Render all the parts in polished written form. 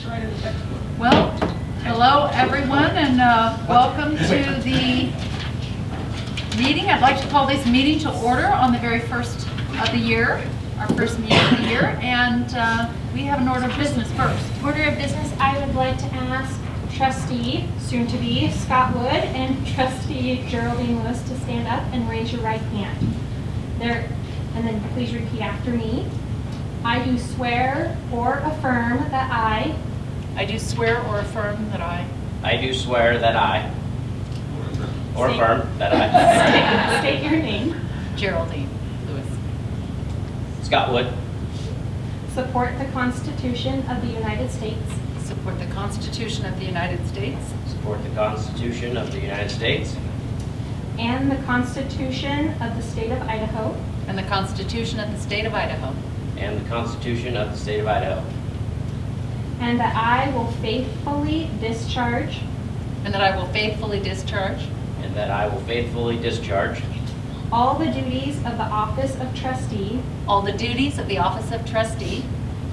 Well, hello everyone, and welcome to the meeting. I'd like to call this meeting to order on the very first of the year, our first meeting of the year, and we have an order of business first. Order of business, I would like to ask Trustee, soon-to-be Scott Wood, and Trustee Geraldine Lewis to stand up and raise your right hand. And then please repeat after me. I do swear or affirm that I do swear or affirm that I do swear that I, or affirm that I, state your name, Geraldine Lewis, Scott Wood, support the Constitution of the United States, support the Constitution of the United States, support the Constitution of the United States, and the Constitution of the State of Idaho, and the Constitution of the State of Idaho, and the Constitution of the State of Idaho, and that I will faithfully discharge and that I will faithfully discharge and that I will faithfully discharge all the duties of the office of trustee all the duties of the office of trustee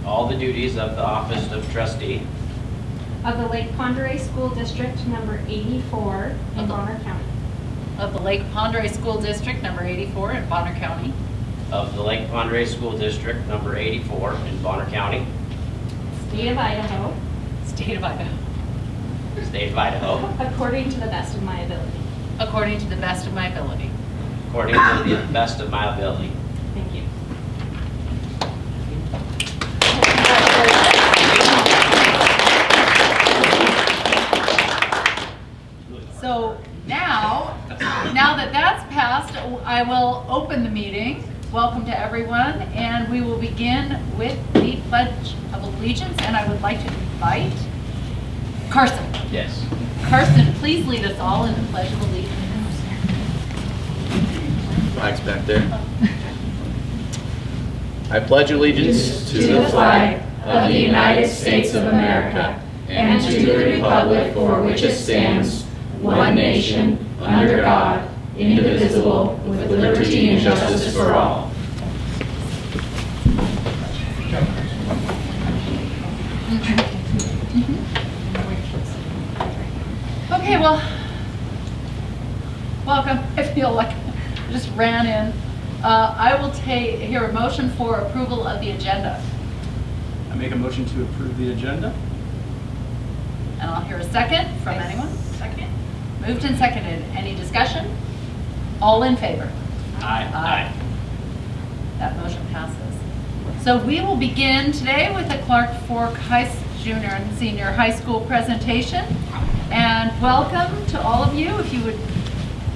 all the duties of the office of trustee of the Lake Pondere School District number 84 in Bonner County. of the Lake Pondere School District number 84 in Bonner County, of the Lake Pondere School District number 84 in Bonner County, State of Idaho, State of Idaho, State of Idaho, according to the best of my ability. according to the best of my ability. according to the best of my ability. Thank you. So now that that's passed, I will open the meeting. Welcome to everyone, and we will begin with the Pledge of Allegiance, and I would like to invite Carson. Yes. Carson, please lead us all in the Pledge of Allegiance. Flag's back there. I pledge allegiance to the flag of the United States of America and to the republic for which it stands, one nation, under God, indivisible, with liberty and justice for all. Okay, well, welcome. I feel like I just ran in. I will hear a motion for approval of the agenda. I make a motion to approve the agenda. And I'll hear a second from anyone. Second. Moved and seconded. Any discussion? All in favor? Aye. That motion passes. So we will begin today with the Clark Fork Junior and Senior High School presentation. And welcome to all of you. If you would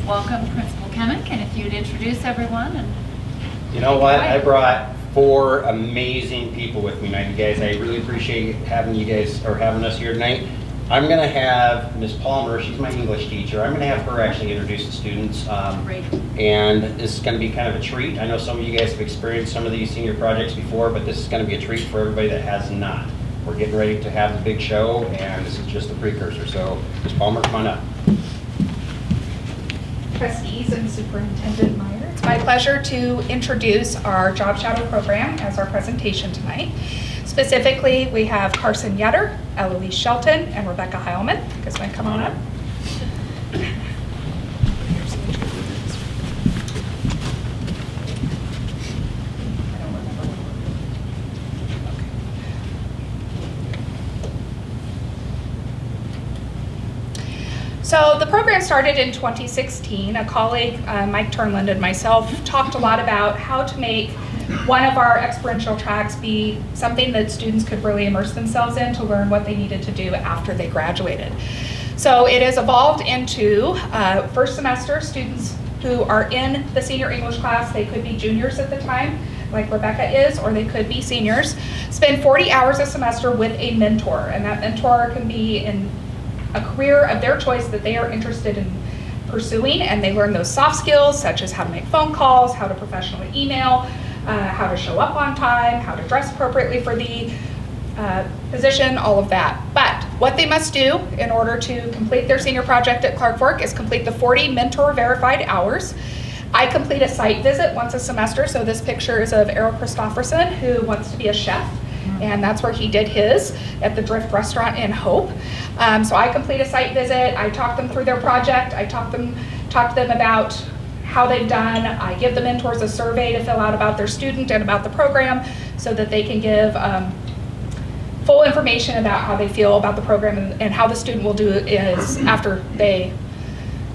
welcome Principal Kemick, and if you'd introduce everyone. And you know what? I brought 4 amazing people with me tonight, you guys. I really appreciate having you guys, or having us here tonight. I'm going to have Ms. Palmer, she's my English teacher. I'm going to have her actually introduce the students. Great. And this is going to be kind of a treat. I know some of you guys have experienced some of these senior projects before, but this is going to be a treat for everybody that has not. We're getting ready to have the big show, and this is just the precursor. So, Ms. Palmer, come on up. Trustees and Superintendent Meyer, it's my pleasure to introduce our Job Shadow program as our presentation tonight. Specifically, we have Carson Yetter, Eloise Shelton, and Rebecca Heilman. You guys want to come on up? So the program started in 2016. A colleague, Mike Turnland, and myself talked a lot about how to make one of our experiential tracks be something that students could really immerse themselves in to learn what they needed to do after they graduated. So it has evolved into first semester students who are in the senior English class. They could be juniors at the time, like Rebecca is, or they could be seniors. Spend 40 hours a semester with a mentor, and that mentor can be in a career of their choice that they are interested in pursuing, and they learn those soft skills such as how to make phone calls, how to professionally email, how to show up on time, how to dress appropriately for the position, all of that. But what they must do in order to complete their senior project at Clark Fork is complete the 40 mentor verified hours. I complete a site visit once a semester, so this picture is of Errol Christofferson, who wants to be a chef, and that's where he did his, at the Drift Restaurant in Hope. So I complete a site visit, I talk them through their project, I talk to them about how they've done, I give the mentors a survey to fill out about their student and about the program so that they can give full information about how they feel about the program and how the student will do is after they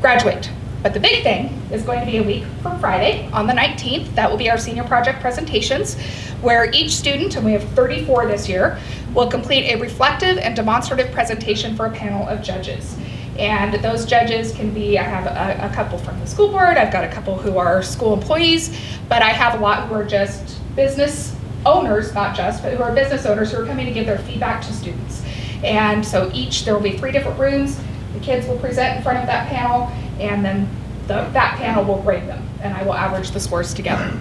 graduate. But the big thing is going to be a week from Friday on the 19th. That will be our senior project presentations, where each student, and we have 34 this year, will complete a reflective and demonstrative presentation for a panel of judges. And those judges can be, I have a couple from the school board, I've got a couple who are school employees, but I have a lot who are just business owners, not just, but who are business owners who are coming to give their feedback to students. And so there will be 3 different rooms. The kids will present in front of that panel, and then that panel will grade them, and I will average the scores together.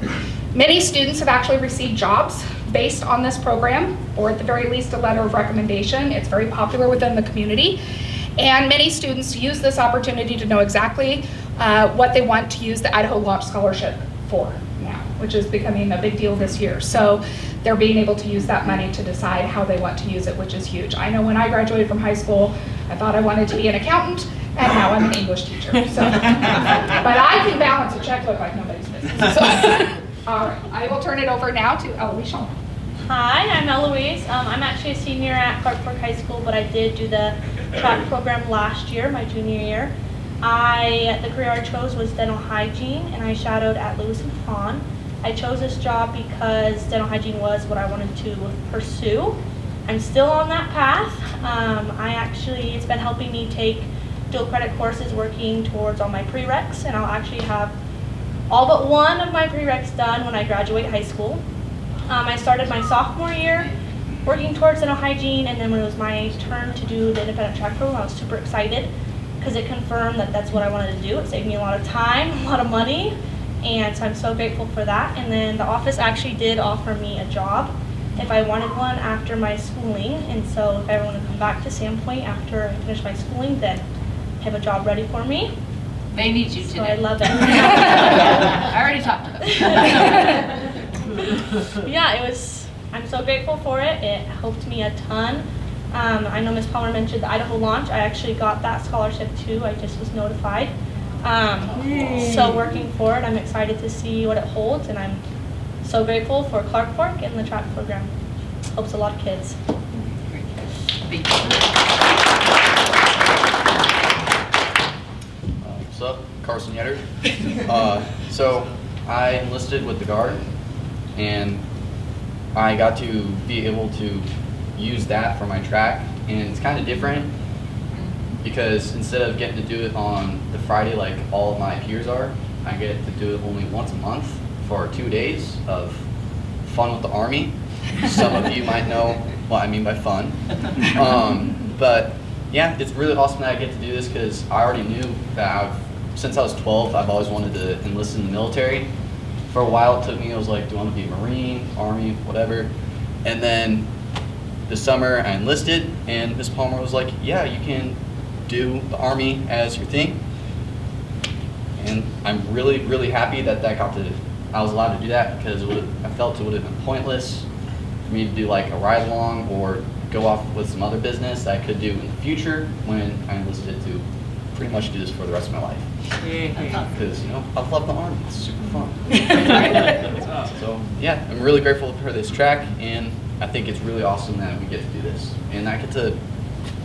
Many students have actually received jobs based on this program, or at the very least a letter of recommendation. It's very popular within the community. And many students use this opportunity to know exactly what they want to use the Idaho Launch Scholarship for now, which is becoming a big deal this year. So they're being able to use that money to decide how they want to use it, which is huge. I know when I graduated from high school, I thought I wanted to be an accountant, and now I'm an English teacher. So, but I can balance a checkbook like nobody's business. So, all right, I will turn it over now to Eloise. Hi, I'm Eloise. I'm actually a senior at Clark Fork High School, but I did do the track program last year, my junior year. The career I chose was dental hygiene, and I shadowed at Lewis and Prawn. I chose this job because dental hygiene was what I wanted to pursue. I'm still on that path. It's been helping me take dual credit courses working towards all my prereqs, and I'll actually have all but one of my prereqs done when I graduate high school. I started my sophomore year working towards dental hygiene, and then when it was my turn to do the independent track program, I was super excited because it confirmed that that's what I wanted to do. It saved me a lot of time, a lot of money, and so I'm so grateful for that. And then the office actually did offer me a job if I wanted one after my schooling, and so if I ever want to come back to Sandpoint after I finish my schooling, then I have a job ready for me. They need you today. So I love it. I already talked to them. Yeah, I'm so grateful for it. It helped me a ton. I know Ms. Palmer mentioned the Idaho Launch. I actually got that scholarship too. I just was notified. So working for it, I'm excited to see what it holds, and I'm so grateful for Clark Fork and the track program. Helps a lot of kids. What's up? Carson Yetter. So I enlisted with the Guard, and I got to be able to use that for my track, and it's kind of different because instead of getting to do it on the Friday like all of my peers are, I get to do it only once a month for 2 days of fun with the Army. Some of you might know what I mean by fun. But yeah, it's really awesome that I get to do this because I already knew that since I was 12, I've always wanted to enlist in the military. For a while it took me, I was like, do I want to be a Marine, Army, whatever. And then this summer I enlisted, and Ms. Palmer was like, yeah, you can do the Army as your thing. And I'm really, really happy that I was allowed to do that, because I felt it would have been pointless for me to do like a ride along or go off with some other business that I could do in the future when I enlisted to pretty much do this for the rest of my life. Because, I love the Army, it's super fun. So yeah, I'm really grateful for this track, and I think it's really awesome that we get to do this. And I get to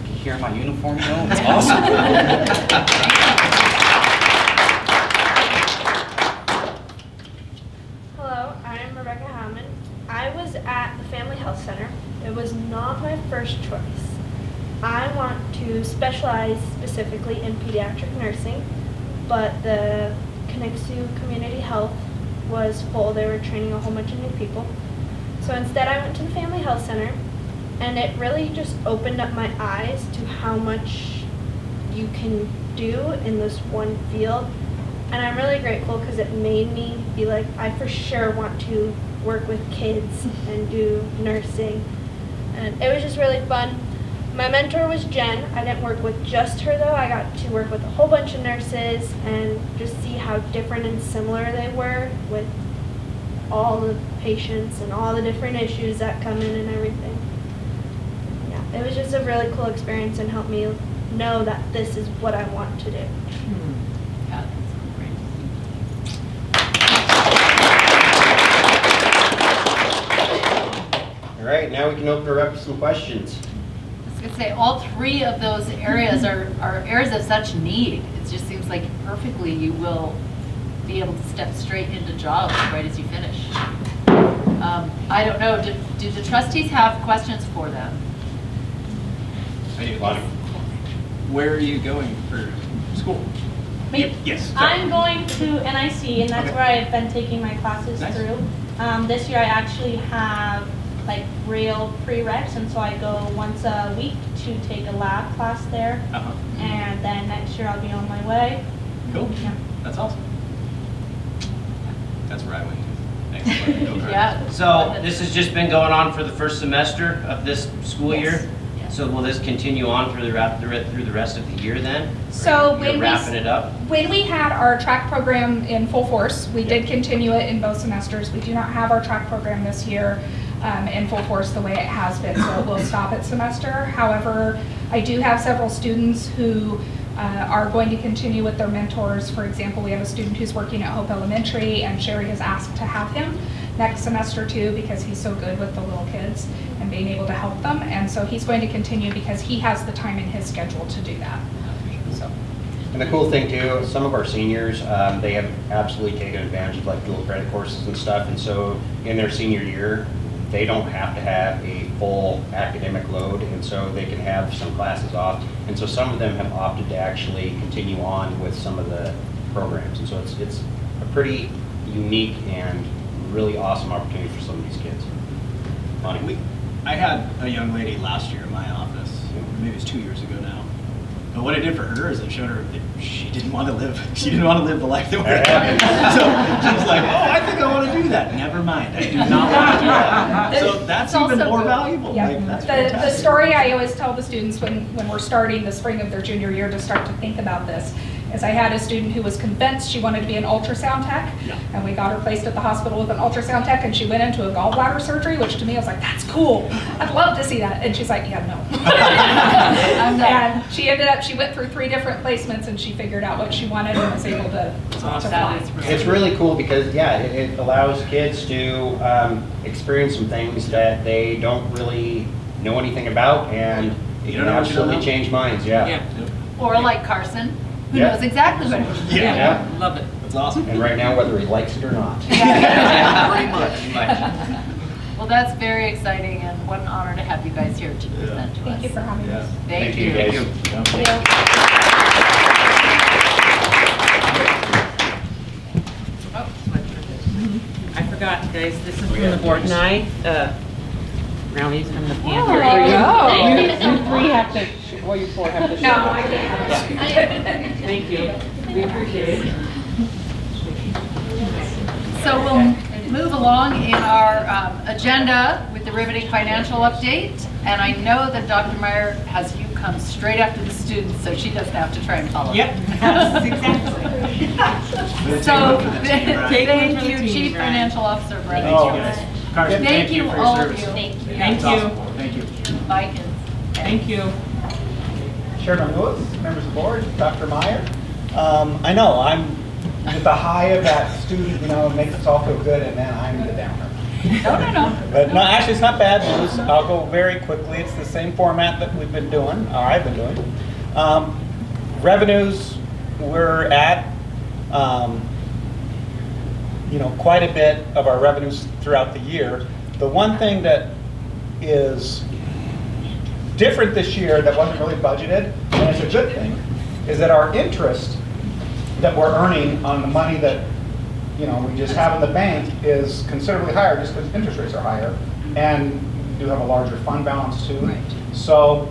be here in my uniform, it's awesome. Hello, I'm Rebecca Hammond. I was at the Family Health Center. It was not my first choice. I want to specialize specifically in pediatric nursing, but the Connexu Community Health was full. They were training a whole bunch of new people. So instead I went to the Family Health Center, and it really just opened up my eyes to how much you can do in this one field. And I'm really grateful because it made me be like, I for sure want to work with kids and do nursing. And it was just really fun. My mentor was Jen. I didn't work with just her though. I got to work with a whole bunch of nurses and just see how different and similar they were with all the patients and all the different issues that come in and everything. Yeah, it was just a really cool experience and helped me know that this is what I want to do. Yeah, that's great. All right, now we can open her up to some questions. I was going to say, all three of those areas are areas of such need. It just seems like perfectly you will be able to step straight into jobs right as you finish. I don't know, do the trustees have questions for them? I do. Lonnie. Where are you going for school? Me? Yes. I'm going to NIC, and that's Okay. where I've been taking my classes Nice. through. This year I actually have like rail prereqs, and so I go once a week to take a lab class there. Uh-huh. And then next year I'll be on my way. Cool. Yeah. That's awesome. That's where I went to. Thanks. Okay. Yeah. So this has just been going on for the first semester of this school Yes. year? Yes. So will this continue on through the rest of the year then? So Or when you're we wrapping it up? When we had our track program in full force, we did continue it in both semesters. We do not have our track program this year in full force the way it has been, so it will stop at semester. However, I do have several students who are going to continue with their mentors. For example, we have a student who's working at Hope Elementary, and Sherry has asked to have him next semester too because he's so good with the little kids and being able to help them. And so he's going to continue because he has the time in his schedule to do that. So. And the cool thing too, some of our seniors, they have absolutely taken advantage of like dual credit courses and stuff. And so in their senior year, they don't have to have a full academic load, and so they can have some classes off. And so some of them have opted to actually continue on with some of the programs. And so it's a pretty unique and really awesome opportunity for some of these kids. Lonnie? I had a young lady last year in my office, maybe it's 2 years ago now. But what I did for her is I showed her that she didn't want to live the life that we're having. So she's like, oh, I think I want to do that. Never mind, I do not want to do that. So that's It's even also more good. valuable. Yeah. Like, that's The fantastic. story I always tell the students when we're starting the spring of their junior year to start to think about this is I had a student who was convinced she wanted to be an ultrasound tech, Yeah. and we got her placed at the hospital with an ultrasound tech, and she went into a gallbladder surgery, which to me I was like, that's cool. I'd love to see that. And she's like, yeah, no. And she ended up, she went through 3 different placements, and she figured out what she wanted and was able to fly. It's really cool because, yeah, it allows kids to experience some things that they don't really know anything about, and You it don't can know what you don't absolutely know. change minds, yeah. Yep. Or like Carson, who Yeah. knows exactly what it is. Yeah. Love it. That's awesome. And right now, whether he likes it or not. Pretty much. Well, that's very exciting, and what an honor to have you guys here to present to us. Thank you for having us. Thank you. guys. I forgot, guys, this is from the board night, brownies from the pantry. Oh, You three have to, well, you 4 have to share. No, I can't. Thank you, we appreciate it. So we'll move along in our agenda with the riveting financial update. And I know that Dr. Meyer has you come straight after the students, so she doesn't have to try and follow. Yep, exactly. So, Take one for the team, Brian. thank for the you, team, Chief Brian. Financial Officer Brett. Thank you, guys. Carson, Thank you, for your all of service. you. Thank you. It's awesome. Thank you. Mike and Thank you. Chairman Lewis, members of the board, Dr. Meyer. I know, I'm at the high of that student, it makes us all feel good, and then I'm the downer. No. But no, actually, it's not bad news. I'll go very quickly. It's the same format that we've been doing, or I've been doing. Revenues, we're at, quite a bit of our revenues throughout the year. The one thing that is different this year that wasn't really budgeted, and it's a good thing, is that our interest that we're earning on the money that we just have in the bank is considerably higher just because interest rates are higher, and we do have a larger fund balance too. Right. So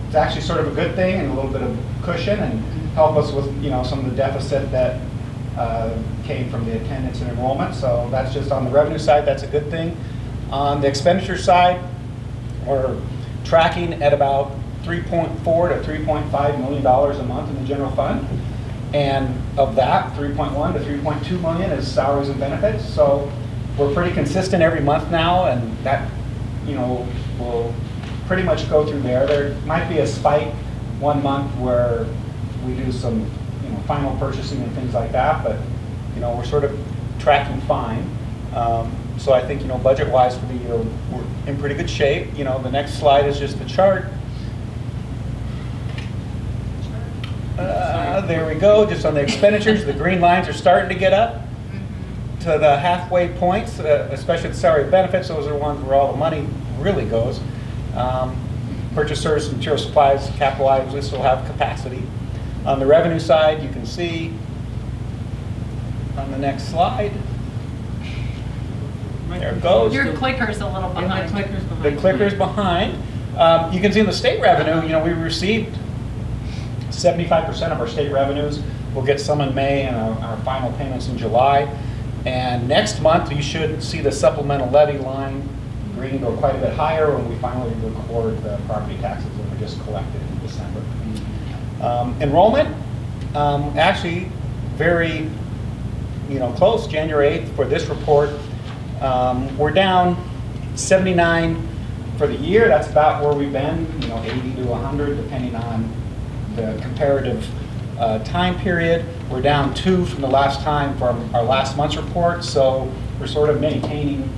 it's actually sort of a good thing and a little bit of cushion and help us with some of the deficit that came from the attendance and enrollment. So that's just on the revenue side, that's a good thing. On the expenditure side, we're tracking at about $3.4 to $3.5 million a month in the general fund. And of that, 3.1 to 3.2 million is salaries and benefits. So we're pretty consistent every month now, and that, will pretty much go through there. There might be a spike one month where we do some, final purchasing and things like that, but, we're sort of tracking fine. So I think, budget-wise for the year, we're in pretty good shape. The next slide is just the chart. There we go, just on the expenditures, the green lines are starting to get up to the halfway points, especially the salary benefits. Those are the ones where all the money really goes. Purchase service, material supplies, capital items, we still have capacity. On the revenue side, you can see on the next slide, there it goes. Your clicker's a little behind. The clicker's behind. You can see in the state revenue, we received 75% of our state revenues. We'll get some in May and our final payments in July. And next month, you should see the supplemental levy line green go quite a bit higher when we finally record the property taxes that were just collected in December. Enrollment, actually very, close, January 8th for this report. We're down 79 for the year. That's about where we've been, 80 to 100, depending on the comparative time period. We're down 2 from the last time from our last month's report, so we're sort of maintaining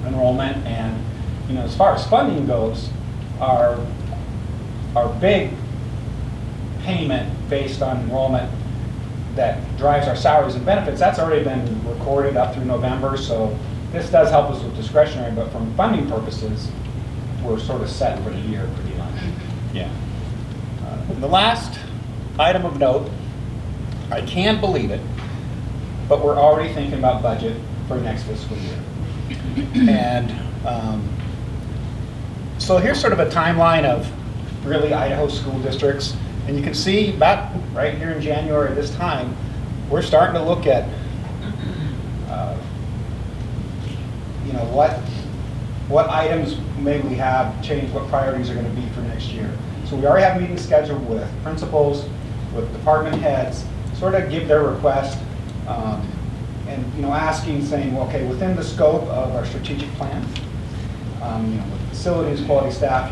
enrollment. And as far as funding goes, our big payment based on enrollment that drives our salaries and benefits, that's already been recorded up through November, so this does help us with discretionary, but from funding purposes, we're sort of set for the year pretty much. Yeah. The last item of note, I can't believe it, but we're already thinking about budget for next fiscal year. And so here's sort of a timeline of really Idaho school districts. And you can see about right here in January this time, we're starting to look at what items may we have changed, what priorities are going to be for next year. So we already have meetings scheduled with principals, with department heads, sort of give their request, and asking, saying, well, okay, within the scope of our strategic plan, with facilities, quality staff,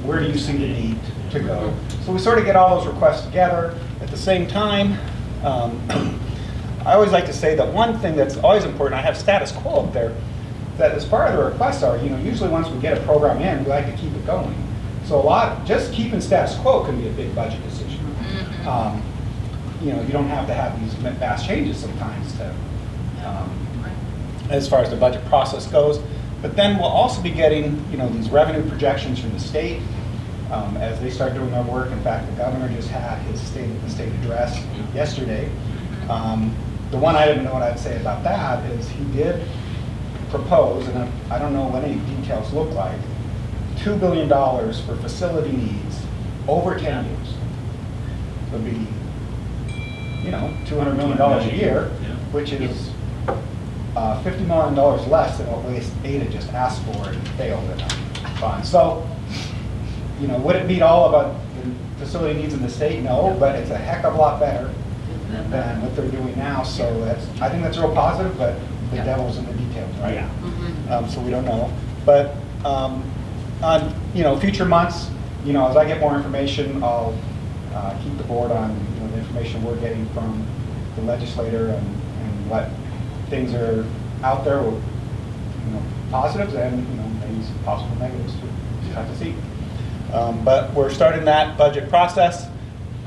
where do you see the need to go? So we sort of get all those requests together. At the same time, I always like to say that one thing that's always important, I have status quo up there, that as part of the requests are, usually once we get a program in, we like to keep it going. So just keeping status quo can be a big budget decision. You don't have to have these vast changes sometimes to, as far as the budget process goes. But then we'll also be getting, these revenue projections from the state as they start doing their work. In fact, the governor just had his state address yesterday. The one item note I'd say about that is he did propose, and I don't know what any details look like, $2 billion for facility needs over 10 years. It would be, $200 million a year, which is $50 million less than what Waste Ada just asked for and failed in a fund. So, would it meet all of the facility needs in the state? No, but it's a heck of a lot better than what they're doing now. So I think that's real positive, but the devil's in the details, right? Yeah. So we don't know. But on future months, as I get more information, I'll keep the board on the information we're getting from the legislator and what things are out there with positives and maybe some possible negatives too. You have to see. But we're starting that budget process,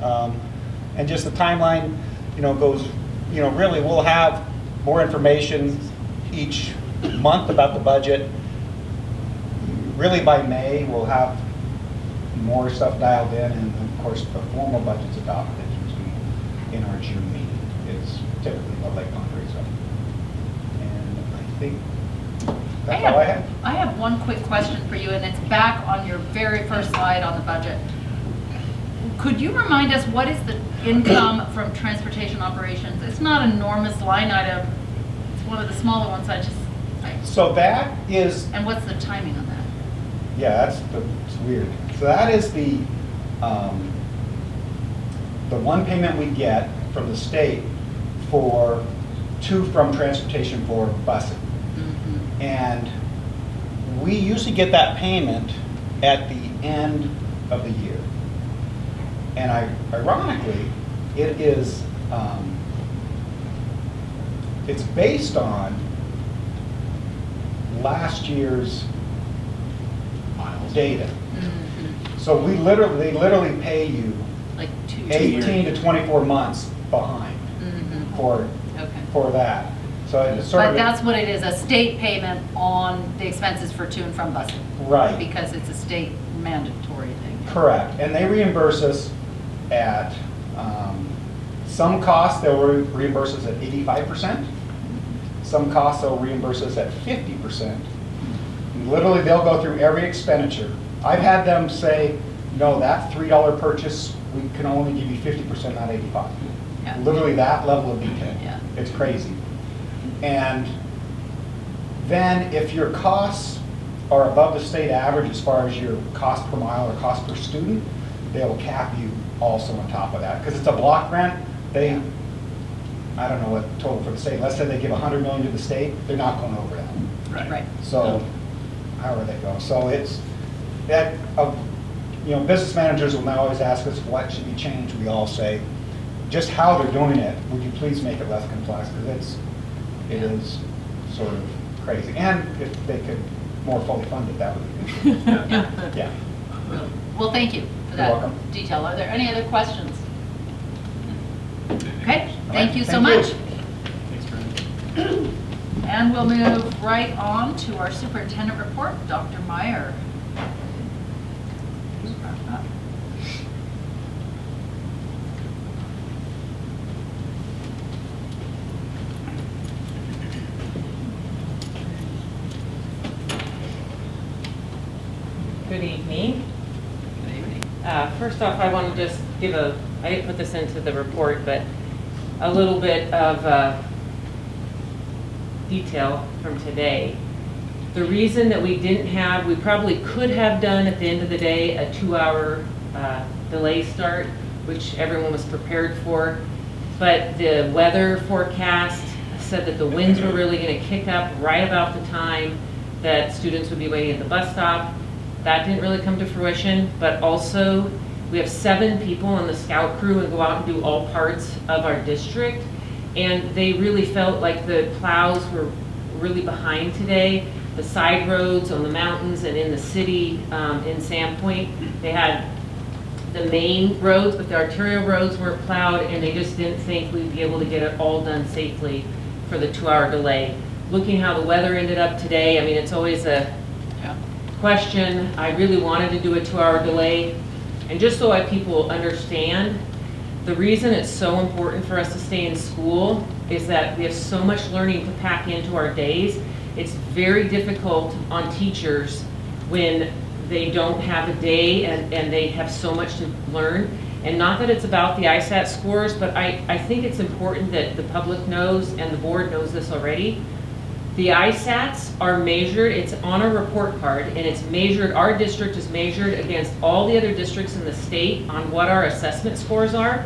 and just the timeline, goes. Really, we'll have more information each month about the budget. Really, by May, we'll have more stuff dialed in, and of course, the formal budget's adopted usually in our June meeting. It's typically what Lake Conference. And I think that's all I have. I have one quick question for you, and it's back on your very first slide on the budget. Could you remind us what is the income from transportation operations? It's not an enormous line item. It's one of the smaller ones. So that is. And what's the timing on that? Yeah, it's weird. So that is the one payment we get from the state for to from transportation for busing. And we usually get that payment at the end of the year. And ironically, it is, it's based on last year's data. So they literally pay you Like 18 to 24 months behind for that. So it's sort But of that's what it is, a state payment on the expenses for to and from busing. Right. Because it's a state mandatory thing. correct, and they reimburse us at some costs they'll reimburse us at 85%. Some costs they'll reimburse us at 50%. Literally, they'll go through every expenditure. I've had them say, no, that $3 purchase, we can only give you 50%, not 85. Yeah. Literally that level of detail. Yeah. It's crazy. And then if your costs are above the state average as far as your cost per mile or cost per student, they'll cap you also on top of that. Because it's a block grant, I don't know what total for the state, let's say they give $100 million to the state, they're not going over that. Right. So, however they go. So it's, that, business managers will now always ask us what should be changed. We all say, just how they're doing it, would you please make it less complex? Because it is sort of crazy. And if they could more fully fund it, that would be good. Yeah. Yeah. Well, thank you for You're that welcome. detail. Are there any other questions? Okay, All thank right, you so thank much. Thanks, Brandon. And we'll move right on to our superintendent report, Dr. Meyer. Good evening. Good evening. First off, I want to just give I didn't put this into the report, but a little bit of detail from today. The reason that we probably could have done at the end of the day a 2-hour delay start, which everyone was prepared for, but the weather forecast said that the winds were really going to kick up right about the time that students would be waiting at the bus stop. That didn't really come to fruition, but also we have 7 people on the scout crew and go out and do all parts of our district. And they really felt like the plows were really behind today. The side roads on the mountains and in the city in Sandpoint, they had the main roads, but the arterial roads weren't plowed, and they just didn't think we'd be able to get it all done safely for the 2-hour delay. Looking how the weather ended up today, I mean, it's always a question. I really wanted to do a 2-hour delay. And just so people understand, the reason it's so important for us to stay in school is that we have so much learning to pack into our days. It's very difficult on teachers when they don't have a day and they have so much to learn. And not that it's about the ISAT scores, but I think it's important that the public knows and the board knows this already. The ISATs are measured, it's on a report card, and it's measured, our district is measured against all the other districts in the state on what our assessment scores are.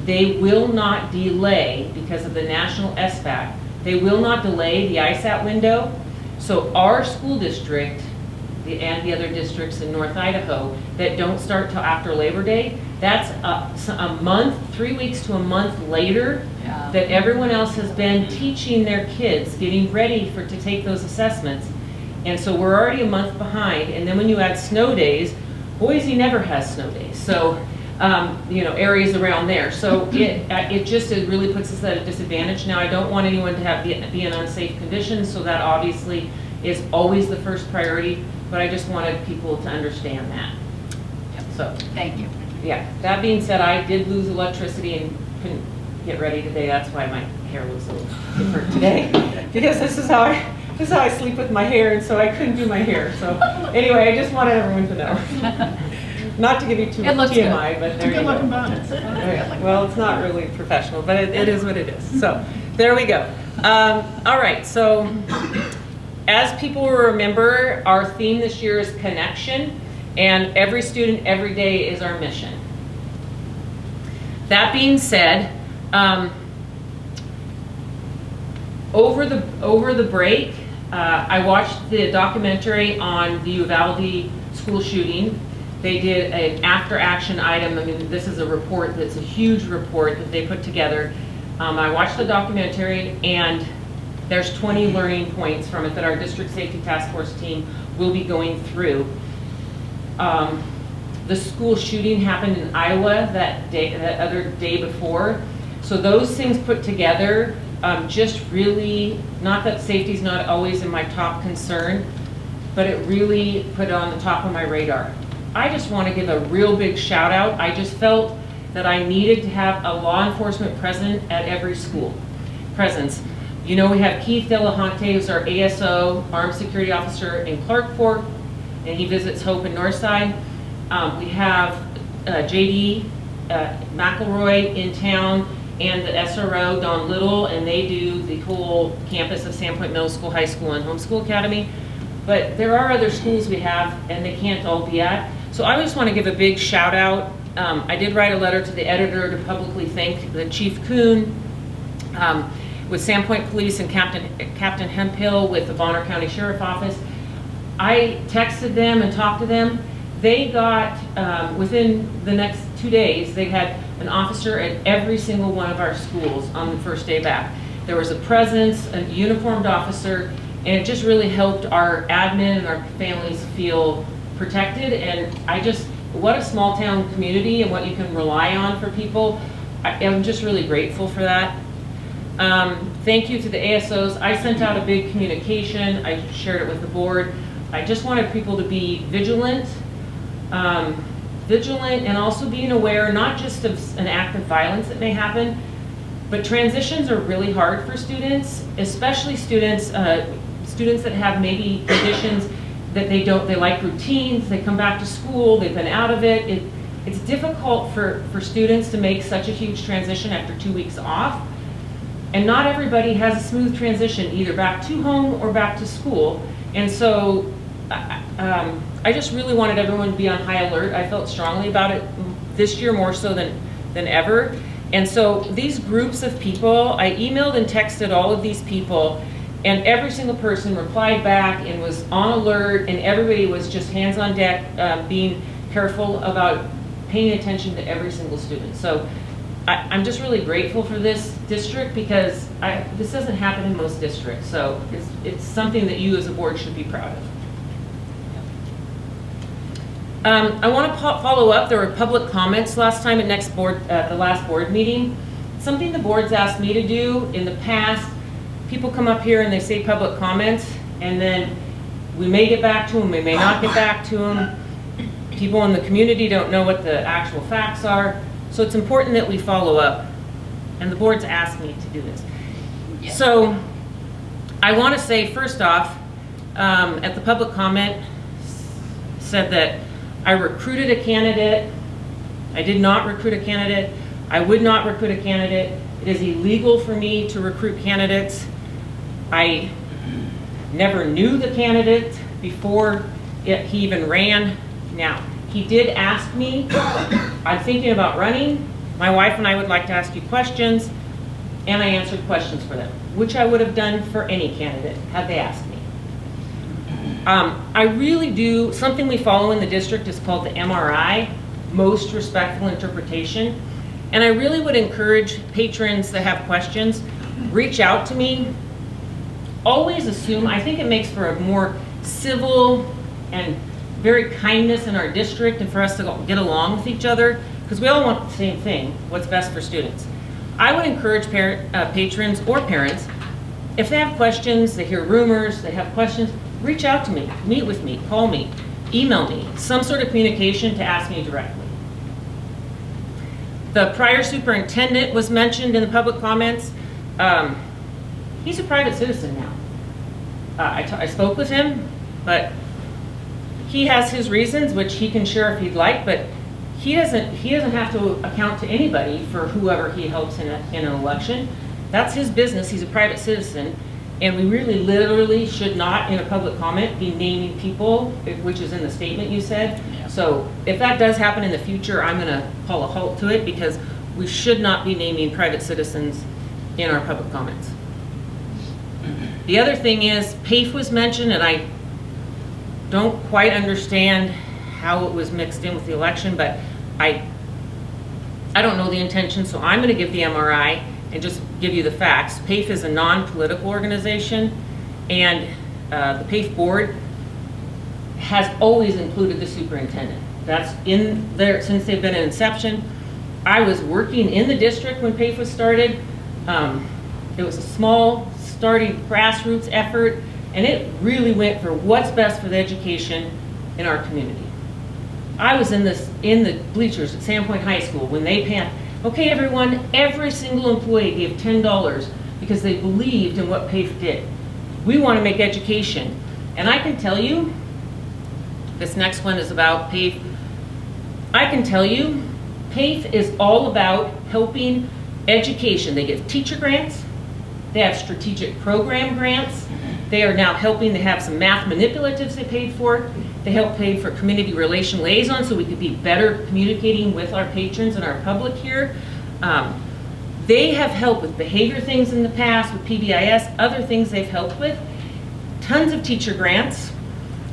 They will not delay, because of the national SBAC, they will not delay the ISAT window. So our school district, and the other districts in North Idaho that don't start till after Labor Day, that's a month, 3 weeks to a month later that everyone else has been teaching their kids, getting ready to take those assessments. And so we're already a month behind. And then when you add snow days, Boise never has snow days. So, areas around there. So it just really puts us at a disadvantage. Now, I don't want anyone to be in unsafe conditions, so that obviously is always the first priority, but I just wanted people to understand that. So, thank you. Yeah, that being said, I did lose electricity and couldn't get ready today. That's why my hair looks a little different today, because this is how I sleep with my hair, and so I couldn't do my hair. So anyway, I just wanted everyone to know. Not to give you too much TMI, but there you go. Well, it's not really professional, but it is what it is. So there we go. All right, so as people will remember, our theme this year is connection, and every student, every day is our mission. That being said, over the break, I watched the documentary on the Uvalde school shooting. They did an after-action item. I mean, this is a report that's a huge report that they put together. I watched the documentary, and there's 20 learning points from it that our district safety task force team will be going through. The school shooting happened in Iowa that other day before. So those things put together just really, not that safety's not always in my top concern, but it really put it on the top of my radar. I just want to give a real big shout out. I just felt that I needed to have a law enforcement present at every school. Presence. You know, we have Keith Delahunty, who's our ASO, Armed Security Officer in Clark Fork, and he visits Hope and Northside. We have JD McElroy in town, and the SRO, Don Little, and they do the whole campus of Sandpoint Middle School, High School, and Homeschool Academy. But there are other schools we have, and they can't all be at. So I just want to give a big shout out. I did write a letter to the editor to publicly thank the Chief Kuhn with Sandpoint Police and Captain Hemphill with the Bonner County Sheriff Office. I texted them and talked to them. They got, within the next 2 days, they had an officer at every single one of our schools on the first day back. There was a presence, a uniformed officer, and it just really helped our admin and our families feel protected. And what a small town community and what you can rely on for people. I'm just really grateful for that. Thank you to the ASOs. I sent out a big communication. I shared it with the board. I just wanted people to be vigilant and also being aware not just of an act of violence that may happen, but transitions are really hard for students, especially students that have maybe conditions that they like routines, they come back to school, they've been out of it. It's difficult for students to make such a huge transition after 2 weeks off. And not everybody has a smooth transition either back to home or back to school. And so I just really wanted everyone to be on high alert. I felt strongly about it this year more so than ever. And so these groups of people, I emailed and texted all of these people, and every single person replied back and was on alert, and everybody was just hands on deck, being careful about paying attention to every single student. So I'm just really grateful for this district because this doesn't happen in most districts. So it's something that you as a board should be proud of. I want to follow up. There were public comments last time at the last board meeting. Something the board's asked me to do in the past. People come up here and they say public comments, and then we may get back to them, we may not get back to them. People in the community don't know what the actual facts are. So it's important that we follow up, and the board's asked me to do this. Yeah. So I want to say first off, at the public comment, said that I recruited a candidate. I did not recruit a candidate. I would not recruit a candidate. It is illegal for me to recruit candidates. I never knew the candidate before he even ran. Now, he did ask me, I'm thinking about running. My wife and I would like to ask you questions, and I answered questions for them, which I would have done for any candidate had they asked me. I really do, something we follow in the district is called the MRI, Most Respectful Interpretation. And I really would encourage patrons that have questions, reach out to me. Always assume, I think it makes for a more civil and very kindness in our district and for us to get along with each other, because we all want the same thing, what's best for students. I would encourage patrons or parents, if they have questions, they hear rumors, they have questions, reach out to me, meet with me, call me, email me, some sort of communication to ask me directly. The prior superintendent was mentioned in the public comments. He's a private citizen now. I spoke with him, but he has his reasons, which he can share if he'd like, but he doesn't have to account to anybody for whoever he helps in an election. That's his business. He's a private citizen. And we really literally should not, in a public comment, be naming people, which is in the statement you said. Yeah. So if that does happen in the future, I'm going to call a halt to it, because we should not be naming private citizens in our public comments. The other thing is, PAFE was mentioned, and I don't quite understand how it was mixed in with the election, but I don't know the intention, so I'm going to give the MRI and just give you the facts. PAFE is a non-political organization, and the PAFE board has always included the superintendent. That's in there since they've been in inception. I was working in the district when PAFE was started. It was a small, starting grassroots effort, and it really went for what's best for the education in our community. I was in the bleachers at Sandpoint High School when they passed, okay everyone, every single employee gave $10 because they believed in what PAFE did. We want to make education. And I can tell you, this next one is about PAFE. I can tell you, PAFE is all about helping education. They give teacher grants, they have strategic program grants, they are now helping, they have some math manipulatives they paid for, they help pay for community relation liaisons so we could be better communicating with our patrons and our public here. They have helped with behavior things in the past, with PBIS, other things they've helped with, tons of teacher grants,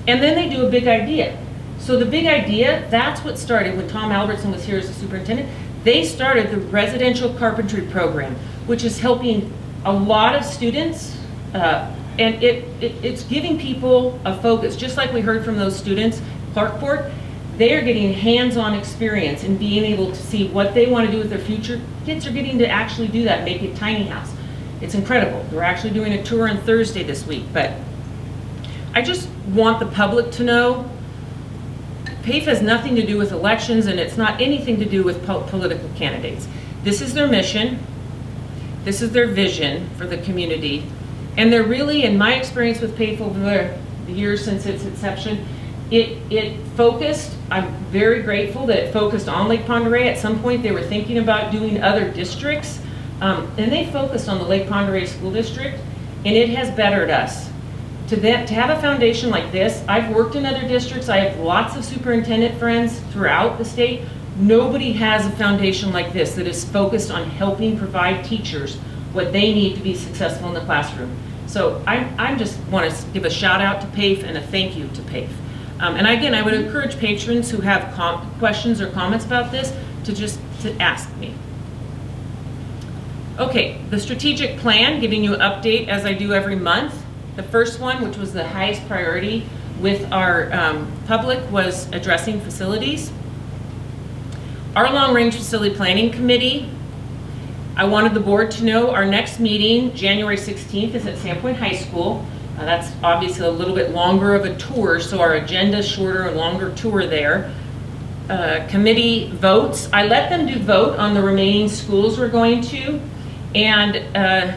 and then they do a big idea. So the big idea, that's what started when Tom Albertson was here as the superintendent. They started the residential carpentry program, which is helping a lot of students, and it's giving people a focus. Just like we heard from those students, Clarkport, they are getting hands-on experience in being able to see what they want to do with their future. Kids are getting to actually do that, make a tiny house. It's incredible. We're actually doing a tour on Thursday this week, but I just want the public to know PAFE has nothing to do with elections, and it's not anything to do with political candidates. This is their mission. This is their vision for the community. And they're really, in my experience with PAFE over the years since its inception, it focused, I'm very grateful that it focused on Lake Pend Oreille. At some point they were thinking about doing other districts, and they focused on the Lake Pend Oreille School District, and it has bettered us. To have a foundation like this, I've worked in other districts, I have lots of superintendent friends throughout the state. Nobody has a foundation like this that is focused on helping provide teachers what they need to be successful in the classroom. So I just want to give a shout out to PAFE and a thank you to PAFE. And again, I would encourage patrons who have questions or comments about this to ask me. Okay, the strategic plan, giving you an update as I do every month. The first one, which was the highest priority with our public, was addressing facilities. Our long-range facility planning committee, I wanted the board to know our next meeting, January 16th, is at Sandpoint High School. That's obviously a little bit longer of a tour, so our agenda is shorter, a longer tour there. Committee votes, I let them vote on the remaining schools we're going to, and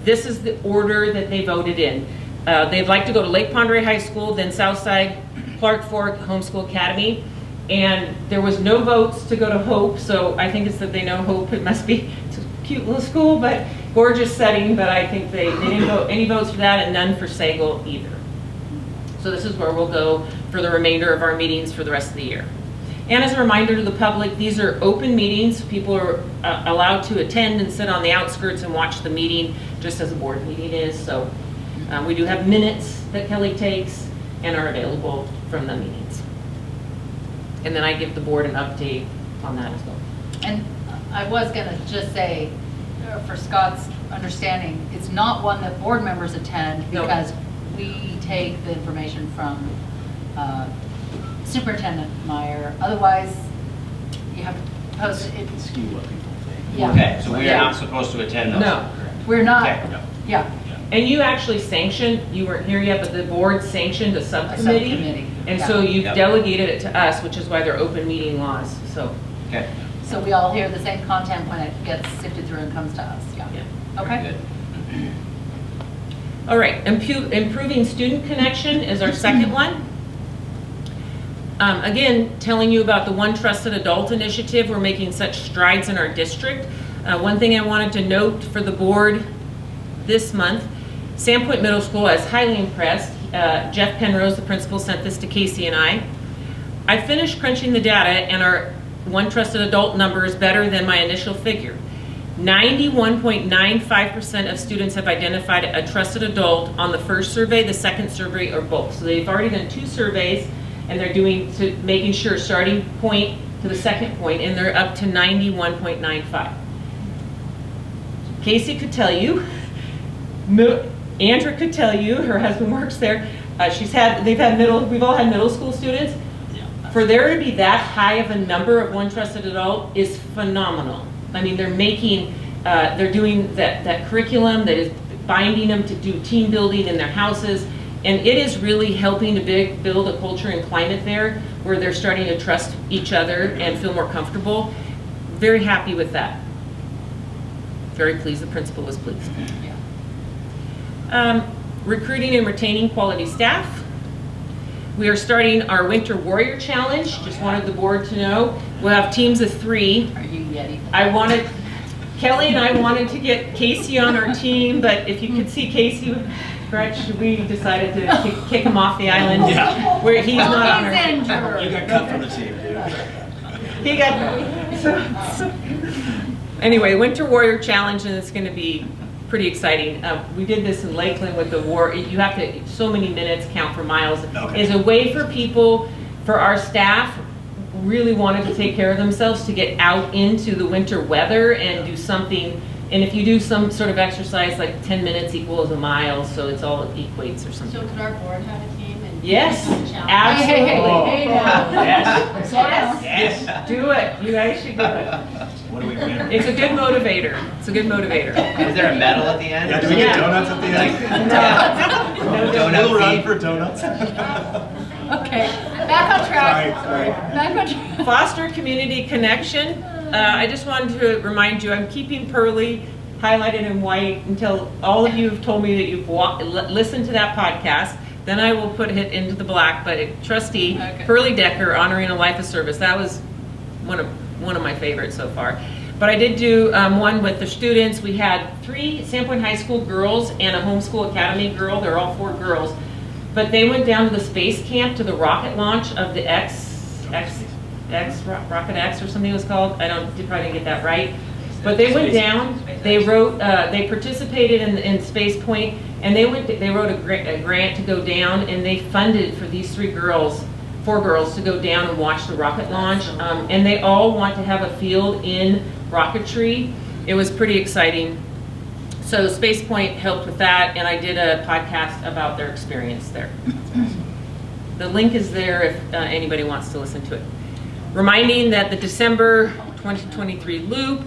this is the order that they voted in. They'd like to go to Lake Pend Oreille High School, then Southside, Clark Fork, Homeschool Academy, and there was no votes to go to Hope, so I think it's that they know Hope, it must be, it's a cute little school, but gorgeous setting, but I think they didn't vote any votes for that and none for Sagal either. So this is where we'll go for the remainder of our meetings for the rest of the year. And as a reminder to the public, these are open meetings. People are allowed to attend and sit on the outskirts and watch the meeting just as a board meeting is. So we do have minutes that Kelly takes and are available from the meetings. And then I give the board an update on that as well. And I was going to just say, for Scott's understanding, it's not one that board members attend because we take the information from Superintendent Meyer. Otherwise, you have to post it. Skew what people think. Yeah. Okay, so we are not supposed to attend those? No. We're not. Okay. No. Yeah. And you actually sanctioned, you weren't here yet, but the board sanctioned a subcommittee. subcommittee, And yeah. so you've Yep. delegated it to us, which is why they're open meeting laws, so. Okay. So we all hear the same content when it gets sifted through and comes to us. Yeah. Yeah. Okay. Very good. All right, improving student connection is our second one. Again, telling you about the One Trusted Adult initiative. We're making such strides in our district. One thing I wanted to note for the board this month, Sandpoint Middle School, I was highly impressed. Jeff Penrose, the principal, sent this to Casey and I. I finished crunching the data and our One Trusted Adult number is better than my initial figure. 91.95% of students have identified a trusted adult on the first survey, the second survey, or both. So they've already done 2 surveys, and they're making sure starting point to the second point, and they're up to 91.95. Casey could tell you, Andrea could tell you, her husband works there. We've all had middle school students. For there to be that high of a number of one trusted adult is phenomenal. I mean, they're doing that curriculum that is binding them to do team building in their houses, and it is really helping to build a culture and climate there where they're starting to trust each other and feel more comfortable. Very happy with that. Very pleased. The principal was pleased. Recruiting and retaining quality staff. We are starting our Winter Warrior Challenge. Just wanted the board to know. We'll have teams of 3. Are you Yeti? Kelly and I wanted to get Casey on our team, but if you could see Casey, Gretch, we decided to kick him off the island. Yeah. Where he's not on our He's injured. You got cut from the team, dude. He got anyway, Winter Warrior Challenge, and it's going to be pretty exciting. We did this in Lakeland with the war. You have to, so many minutes count for miles. Okay. Is a way for people, for our staff, really wanted to take care of themselves to get out into the winter weather and do something. And if you do some sort of exercise, like 10 minutes equals a mile, so it's all equates or something. So could our board have a team? And Yes, challenge? absolutely. Hey, now. Yes. Do it. You guys should do it. What do we win? It's a good motivator. It's a good motivator. Is there a medal at the end? Yeah, do we get donuts at the end? No. Donut We'll run feed? for donuts. Okay, back on track. Sorry. Back on track. Foster community connection. I just wanted to remind you, I'm keeping Pearly highlighted in white until all of you have told me that you've listened to that podcast. Then I will put it into the black. But Trustee Pearly Decker honoring a life of service. That was one of my favorites so far. But I did do one with the students. We had 3 Sandpoint High School girls and a homeschool academy girl. They're all 4 girls. But they went down to the space camp to the rocket launch of the Rocket X or something it was called. I probably didn't get that right. But they went down, they participated in Space Point, and they wrote a grant to go down, and they funded for these 4 girls to go down and watch the rocket launch. And they all want to have a field in rocketry. It was pretty exciting. So Space Point helped with that, and I did a podcast about their experience there. The link is there if anybody wants to listen to it. Reminding that the December 2023 loop,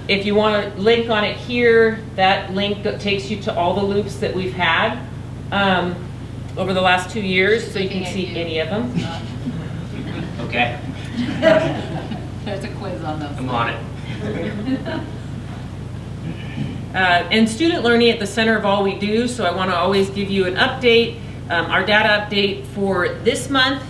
if you want to link on it here, that link takes you to all the loops that we've had over the last 2 years, so you can see any of them. Okay, There's a quiz on those. I'm on it. And student learning at the center of all we do, so I want to always give you an update, our data update for this month.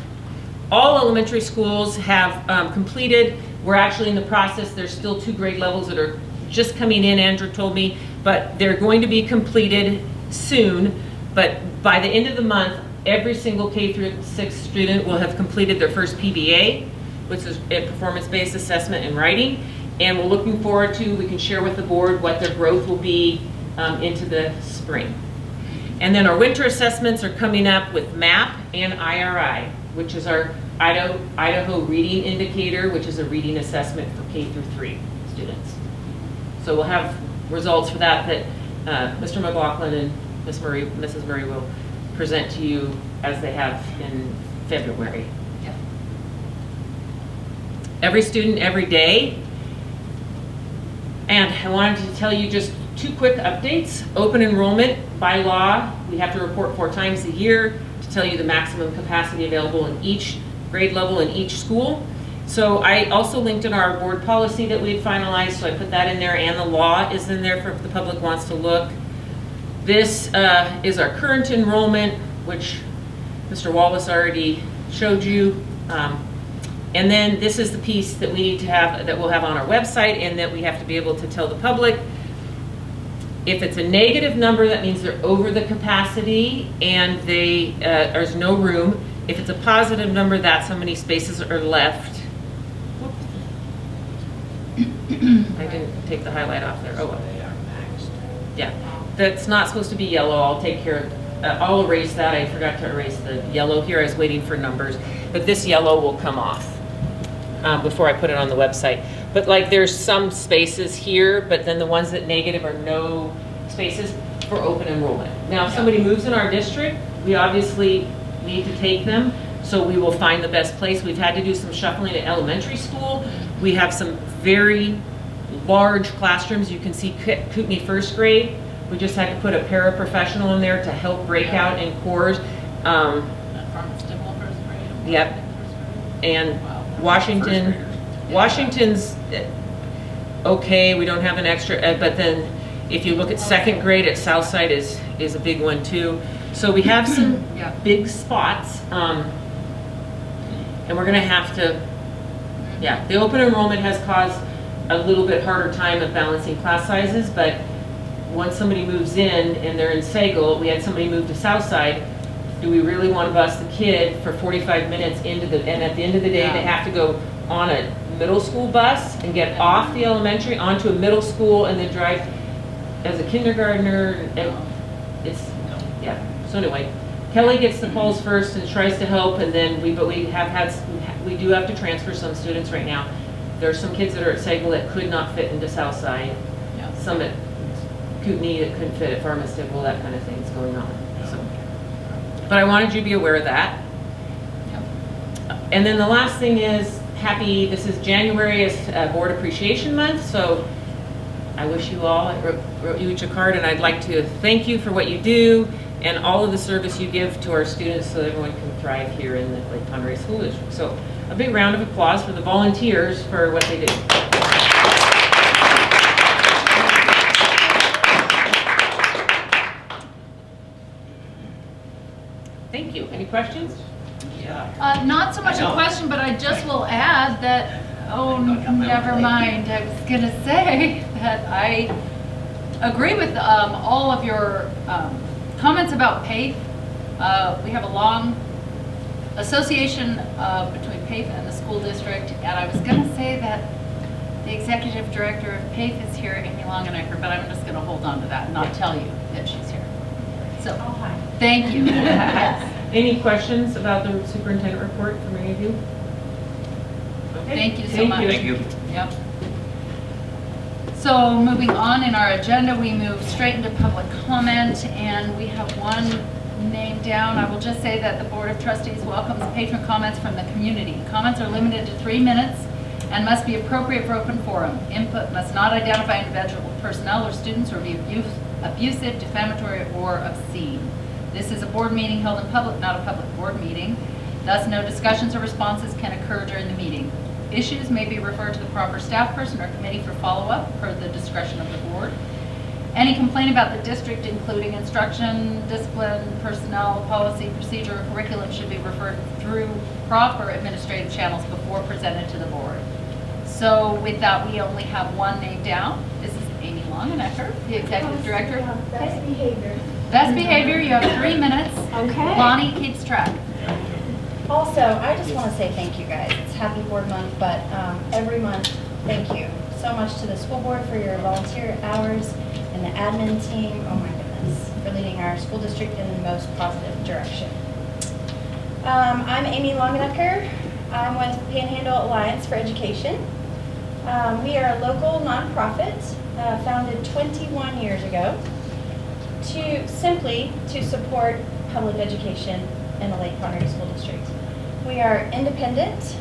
All elementary schools have completed. We're actually in the process. There's still 2 grade levels that are just coming in, Andrew told me, but they're going to be completed soon. But by the end of the month, every single K-6 student will have completed their first PBA, which is a performance-based assessment in writing. And we're looking forward to, we can share with the board what their growth will be into the spring. And then our winter assessments are coming up with MAP and IRI, which is our Idaho Reading Indicator, which is a reading assessment for K-3 students. So we'll have results for that Mr. McLaughlin and Mrs. Murray will present to you as they have in February. Yeah. Every student, every day. And I wanted to tell you just 2 quick updates. Open enrollment, by law, we have to report 4 times a year to tell you the maximum capacity available in each grade level in each school. So I also linked in our board policy that we had finalized, so I put that in there, and the law is in there for if the public wants to look. This is our current enrollment, which Mr. Wallace already showed you. And then this is the piece that we need to have, that we'll have on our website, and that we have to be able to tell the public. If it's a negative number, that means they're over the capacity and there's no room. If it's a positive number, that's how many spaces are left. I didn't take the highlight off there. Oh, well. Yeah, that's not supposed to be yellow. I'll take care of, I'll erase that. I forgot to erase the yellow here. I was waiting for numbers. But this yellow will come off before I put it on the website. But like there's some spaces here, but then the ones that negative are no spaces for open enrollment. Now, if somebody moves in our district, we obviously need to take them. So we will find the best place. We've had to do some shuffling at elementary school. We have some very large classrooms. You can see Kootenai first grade. We just had to put a paraprofessional in there to help break out in cores. Yep. And Washington's okay. We don't have an extra, but then if you look at second grade at Southside is a big one too. So we have some big spots, and we're gonna have to, the open enrollment has caused a little bit harder time of balancing class sizes, but once somebody moves in and they're in Sagal, we had somebody move to Southside, do we really want to bus the kid for 45 minutes and at the end of the day they have to go on a middle school bus and get off the elementary onto a middle school and then drive as a kindergartner, and so anyway, Kelly gets the calls first and tries to help, and then we do have to transfer some students right now. There are some kids that are at Sagal that could not fit into Southside. Some at Kootenai that couldn't fit at Farmington. That kind of thing is going on. So, but I wanted you to be aware of that. And then the last thing is this is January is Board Appreciation Month, so I wish you all, I wrote you each a card, and I'd like to thank you for what you do and all of the service you give to our students so that everyone can thrive here in the Lake Conroe School District. So a big round of applause for the volunteers for what they do. Thank you. Any questions? Not so much a question, but I just will add that, never mind. I was going to say that I agree with all of your comments about PAFE. We have a long association between PAFE and the school district, and I was going to say that the executive director of PAFE is here, Amy Longenecker, but I'm just going to hold on to that and not tell you that she's here. So, thank you. Any questions about the superintendent report from any of you? Okay. Thank you so much. Thank you. Yep. So moving on in our agenda, we move straight into public comment, and we have one name down. I will just say that the Board of Trustees welcomes patron comments from the community. Comments are limited to 3 minutes and must be appropriate for open forum. Input must not identify individual personnel or students or be abusive, defamatory, or obscene. This is a board meeting held in public, not a public board meeting. Thus, no discussions or responses can occur during the meeting. Issues may be referred to the proper staff person or committee for follow-up per the discretion of the board. Any complaint about the district, including instruction, discipline, personnel, policy, procedure, or curriculum, should be referred through proper administrative channels before presented to the board. So with that, we only have one name down. This is Amy Longenecker, the executive director. Best behavior. Best behavior, you have 3 minutes. Okay. Lonnie keeps track. Also, I just want to say thank you guys. It's Happy Board Month, but every month, thank you so much to the school board for your volunteer hours and the admin team, oh my goodness, for leading our school district in the most positive direction. I'm Amy Longenecker. I'm with Panhandle Alliance for Education. We are a local nonprofit founded 21 years ago to support public education in the Lake Conroe School District. We are independent.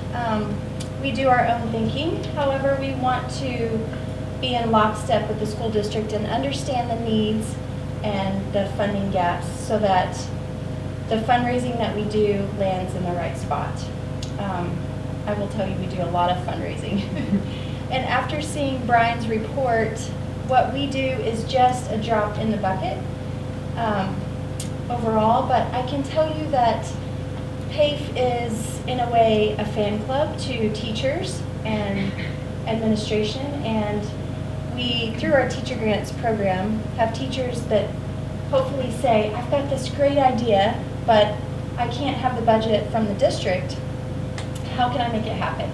We do our own thinking. However, we want to be in lockstep with the school district and understand the needs and the funding gaps so that the fundraising that we do lands in the right spot. I will tell you, we do a lot of fundraising. And after seeing Brian's report, what we do is just a drop in the bucket overall, but I can tell you that PAFE is, in a way, a fan club to teachers and administration, and we, through our teacher grants program, have teachers that hopefully say, I've got this great idea, but I can't have the budget from the district. How can I make it happen?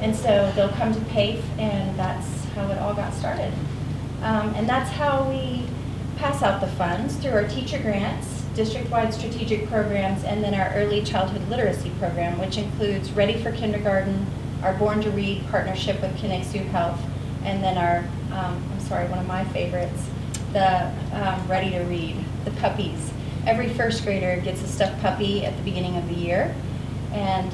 And so they'll come to PAFE, and that's how it all got started. And that's how we pass out the funds, through our teacher grants, district-wide strategic programs, and then our early childhood literacy program, which includes Ready for Kindergarten, our Born to Read partnership with Kinexu Health, and then our, one of my favorites, the Ready to Read, the puppies. Every first grader gets a stuffed puppy at the beginning of the year, and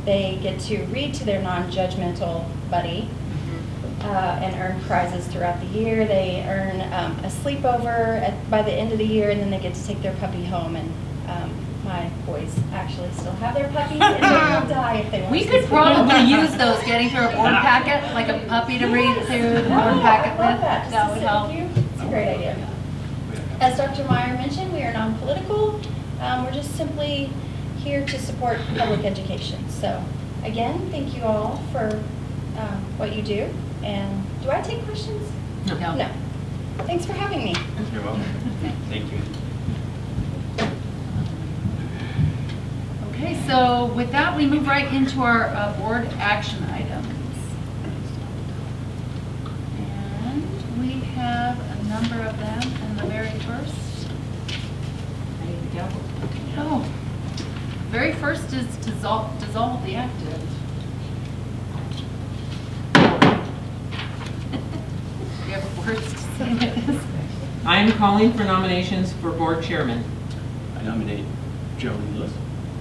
they get to read to their non-judgmental buddy and earn prizes throughout the year. They earn a sleepover by the end of the year, and then they get to take their puppy home. And my boys actually still have their puppies, and they will die if they want We to. could probably use those, getting through a board packet, like a puppy to read through the board packet I love with. that. That would help. It's a great idea. As Dr. Meyer mentioned, we are non-political. We're just simply here to support public education. So again, thank you all for what you do. And do I take questions? No. No. Thanks for having me. You're welcome. Thank you. Okay, so with that, we move right into our board action items. And we have a number of them, and the very first, I need the gavel. Oh, very first is dissolve the active. Do you have words to say with this? I am calling for nominations for board chairman. I nominate Geraldine Lewis,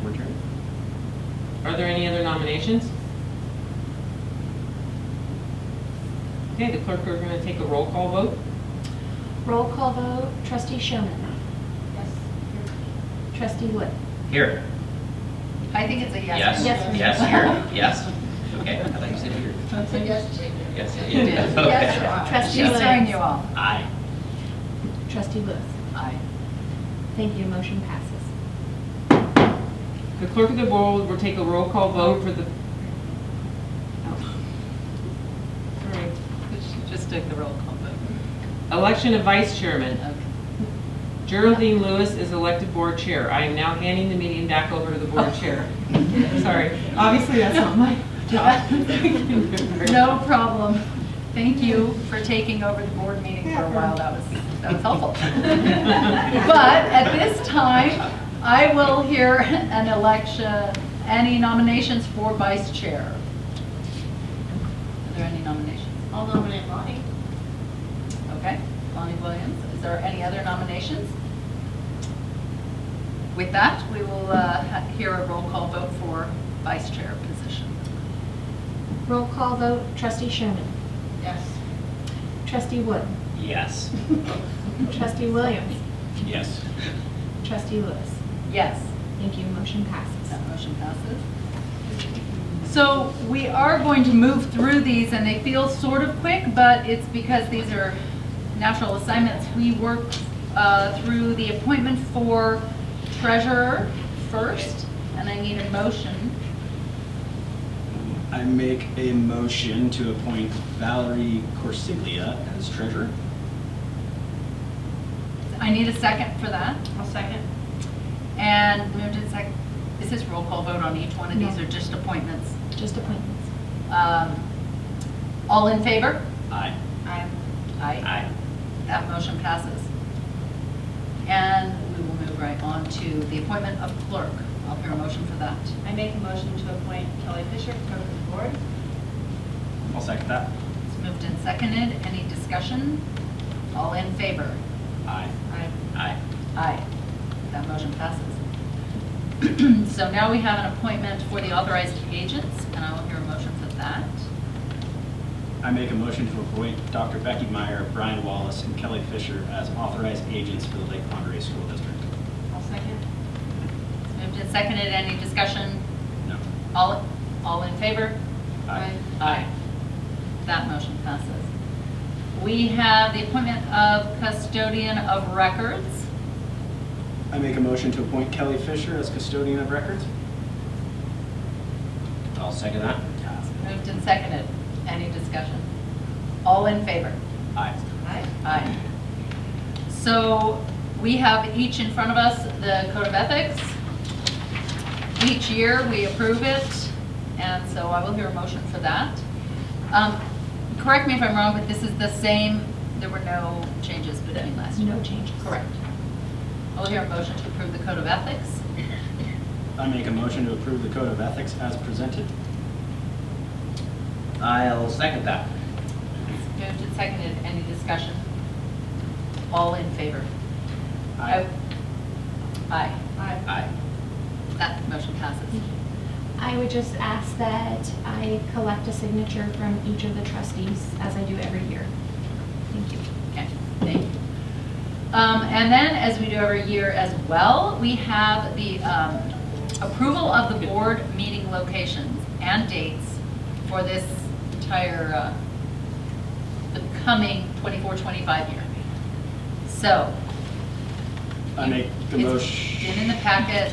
board chairman. Are there any other nominations? Okay, the clerk are going to take a roll call vote. Roll call vote, trustee Showman. Yes. Trustee Wood. Here. I think it's a yes. Yes. Yes. Yes, here. Yes. Okay, I thought you said here. Yes. Yes. You did. Okay. Trustee She's throwing Williams. you off. Aye. Trustee Lewis. Aye. Thank you, motion passes. The clerk of the board will take a roll call vote for the. Sorry. She just took the roll call vote. Election of vice chairman. Okay. Geraldine Lewis is elected board chair. I am now handing the meeting back over to the board chair. Sorry. Obviously, that's not my job. No problem. Thank you for taking over the board meeting for a while. That was helpful. But at this time, I will hear an election, any nominations for vice chair. Are there any nominations? I'll nominate Lonnie. Okay, Lonnie Williams. Is there any other nominations? With that, we will hear a roll call vote for vice chair position. Roll call vote, trustee Showman. Yes. Trustee Wood. Yes. Trustee Williams. Yes. Trustee Lewis. Yes. Thank you, motion passes. That motion passes. So we are going to move through these, and they feel sort of quick, but it's because these are natural assignments. We work through the appointment for treasurer first, and I need a motion. I make a motion to appoint Valerie Corsiglia as treasurer. I need a second for that. I'll second. And moved in second. Is this roll call vote on each one of these, No. or just appointments? Just appointments. All in favor? Aye. Aye. Aye. Aye. That motion passes. And we will move right on to the appointment of clerk. I'll hear a motion for that. I make a motion to appoint Kelly Fisher, clerk of the board. I'll second that. It's moved and seconded. Any discussion? All in favor? Aye. Aye. Aye. Aye. That motion passes. So now we have an appointment for the authorized agents, and I will hear a motion for that. I make a motion to appoint Dr. Becky Meyer, Brian Wallace, and Kelly Fisher as authorized agents for the Lake Monterey School District. I'll second. It's moved and seconded. Any discussion? No. All in favor? Aye. Aye. That motion passes. We have the appointment of custodian of records. I make a motion to appoint Kelly Fisher as custodian of records. I'll second that. Moved and seconded. Any discussion? All in favor? Aye. Aye. Aye. So we have each in front of us the Code of Ethics. Each year we approve it, and so I will hear a motion for that. correct me if I'm wrong, but this is the same, there were no changes between last year? No changes. Correct. I'll hear a motion to approve the code of ethics. I make a motion to approve the code of ethics as presented. I'll second that. Moved and seconded. Any discussion? All in favor? Aye. Aye. Aye. That motion passes. I would just ask that I collect a signature from each of the trustees, as I do every year. Thank you. Okay, thank you. And then, as we do every year as well, we have the approval of the board meeting locations and dates for this entire, the coming 24-25 year. So. I make the motion. It's been in the packet.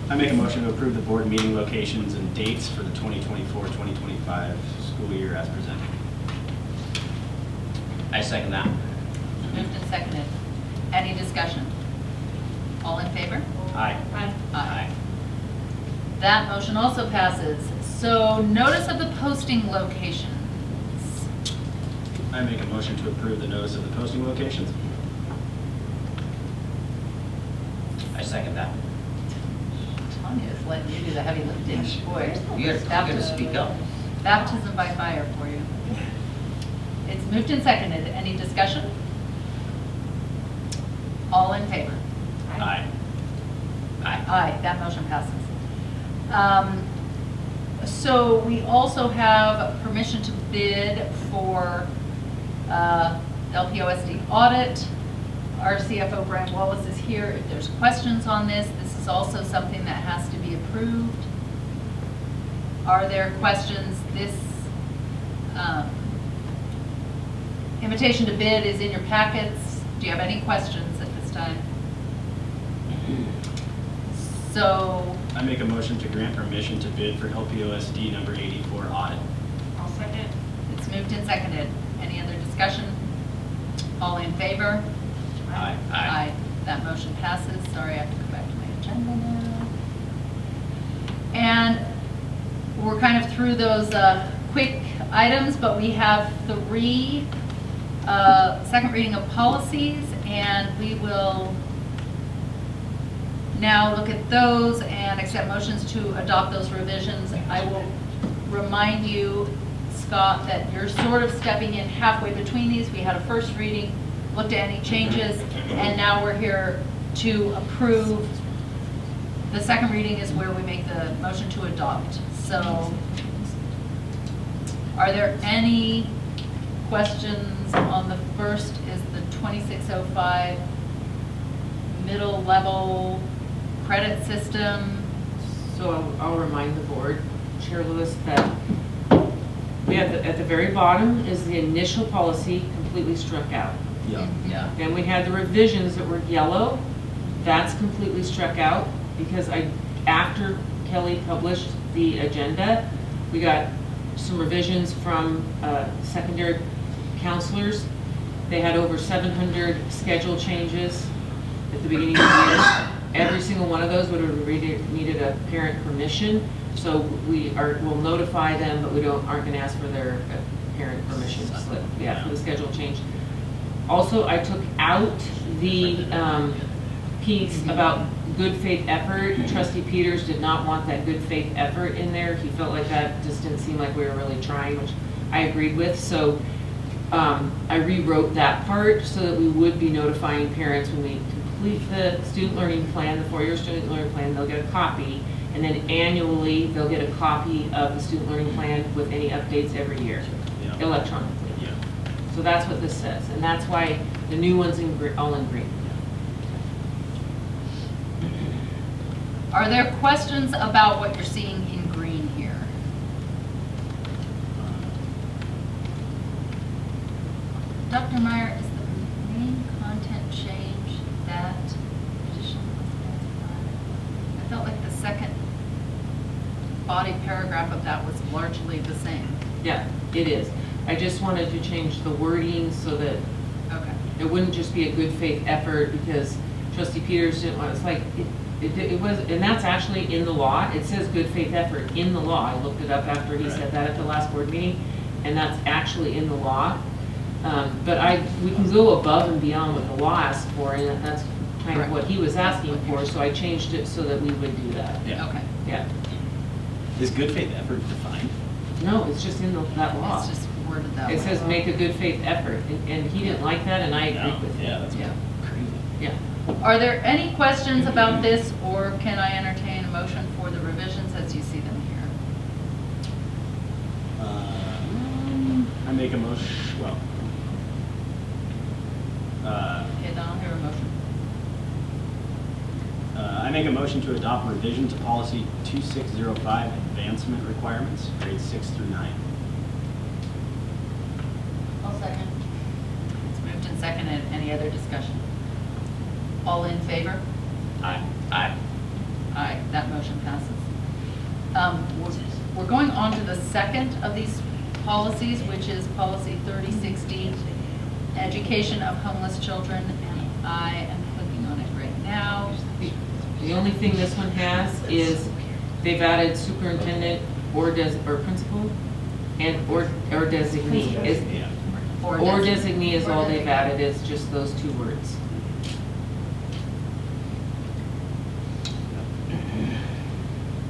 I make a motion to approve the board meeting locations and dates for the 2024-2025 school year as presented. I second that. Moved and seconded. Any discussion? All in favor? Aye. Aye. That motion also passes. So notice of the posting locations. I make a motion to approve the notice of the posting locations. I second that. Tanya's letting you do the heavy lifting. Boy, You gotta speak up. Baptism by fire for you. It's moved and seconded. Any discussion? All in favor? Aye. Aye. Aye, that motion passes. So we also have permission to bid for LPOSD audit. Our CFO, Brian Wallace, is here. If there's questions on this, this is also something that has to be approved. Are there questions? This invitation to bid is in your packets. Do you have any questions at this time? So, I make a motion to grant permission to bid for LPOSD number 84 audit. I'll second. it's moved and seconded. Any other discussion? All in favor? Aye. Aye. That motion passes. Sorry, I have to go back to my agenda now. And we're kind of through those quick items, but we have 3 second reading of policies, and we will now look at those and accept motions to adopt those revisions. I will remind you, Scott, that you're sort of stepping in halfway between these. We had a first reading, looked at any changes, and now we're here to approve. The second reading is where we make the motion to adopt. So, are there any questions on the first? Is the 2605 middle level credit system? So I'll remind the board, Chair Lewis, that we have, at the very bottom is the initial policy completely struck out. Yeah. Yeah. Then we had the revisions that were yellow. That's completely struck out because after Kelly published the agenda, we got some revisions from secondary counselors. They had over 700 schedule changes at the beginning of the year. Every single one of those would have needed a parent permission. So we'll notify them, but we aren't going to ask for their parent permission slip. Yeah, for the schedule change. Also, I took out the piece about good faith effort. Trustee Peters did not want that good faith effort in there. He felt like that just didn't seem like we were really trying, which I agreed with. So I rewrote that part so that we would be notifying parents when we complete the student learning plan, the 4-year student learning plan. They'll get a copy, and then annually they'll get a copy of the student learning plan with any updates every year, electronically. Yeah. So that's what this says, and that's why the new one's all in green. Are there questions about what you're seeing in green here? Dr. Meyer, is the main content change that additional? I felt like the second body paragraph of that was largely the same. Yeah, it is. I just wanted to change the wording so that it wouldn't just be a good faith effort because Trustee Peters didn't want, it's like, it was, and that's actually in the law. It says good faith effort in the law. I looked it up after he said that at the last board meeting. and that's actually in the law. But we can go above and beyond what the law asks for, and that's kind of what he was asking for, so I changed it so that we would do that. Yeah. Okay. Yeah. Is good faith effort defined? No, it's just in that law. It's just worded that way. It says make a good faith effort, and he didn't like that, and I agree with him. Yeah, that's Yeah. crazy. Yeah. Are there any questions about this, or can I entertain a motion for the revisions as you see them here? I make a motion, well. Okay, then I'll hear a motion. I make a motion to adopt revision to policy 2605, advancement requirements, grades 6 through 9. I'll second. It's moved and seconded. Any other discussion? All in favor? Aye. Aye. Aye, that motion passes. We're going on to the second of these policies, which is policy 3060, education of homeless children, and I am clicking on it right now. The only thing this one has is they've added superintendent or principal and or designee. Yeah. Or designee is all they've added, is just those two words.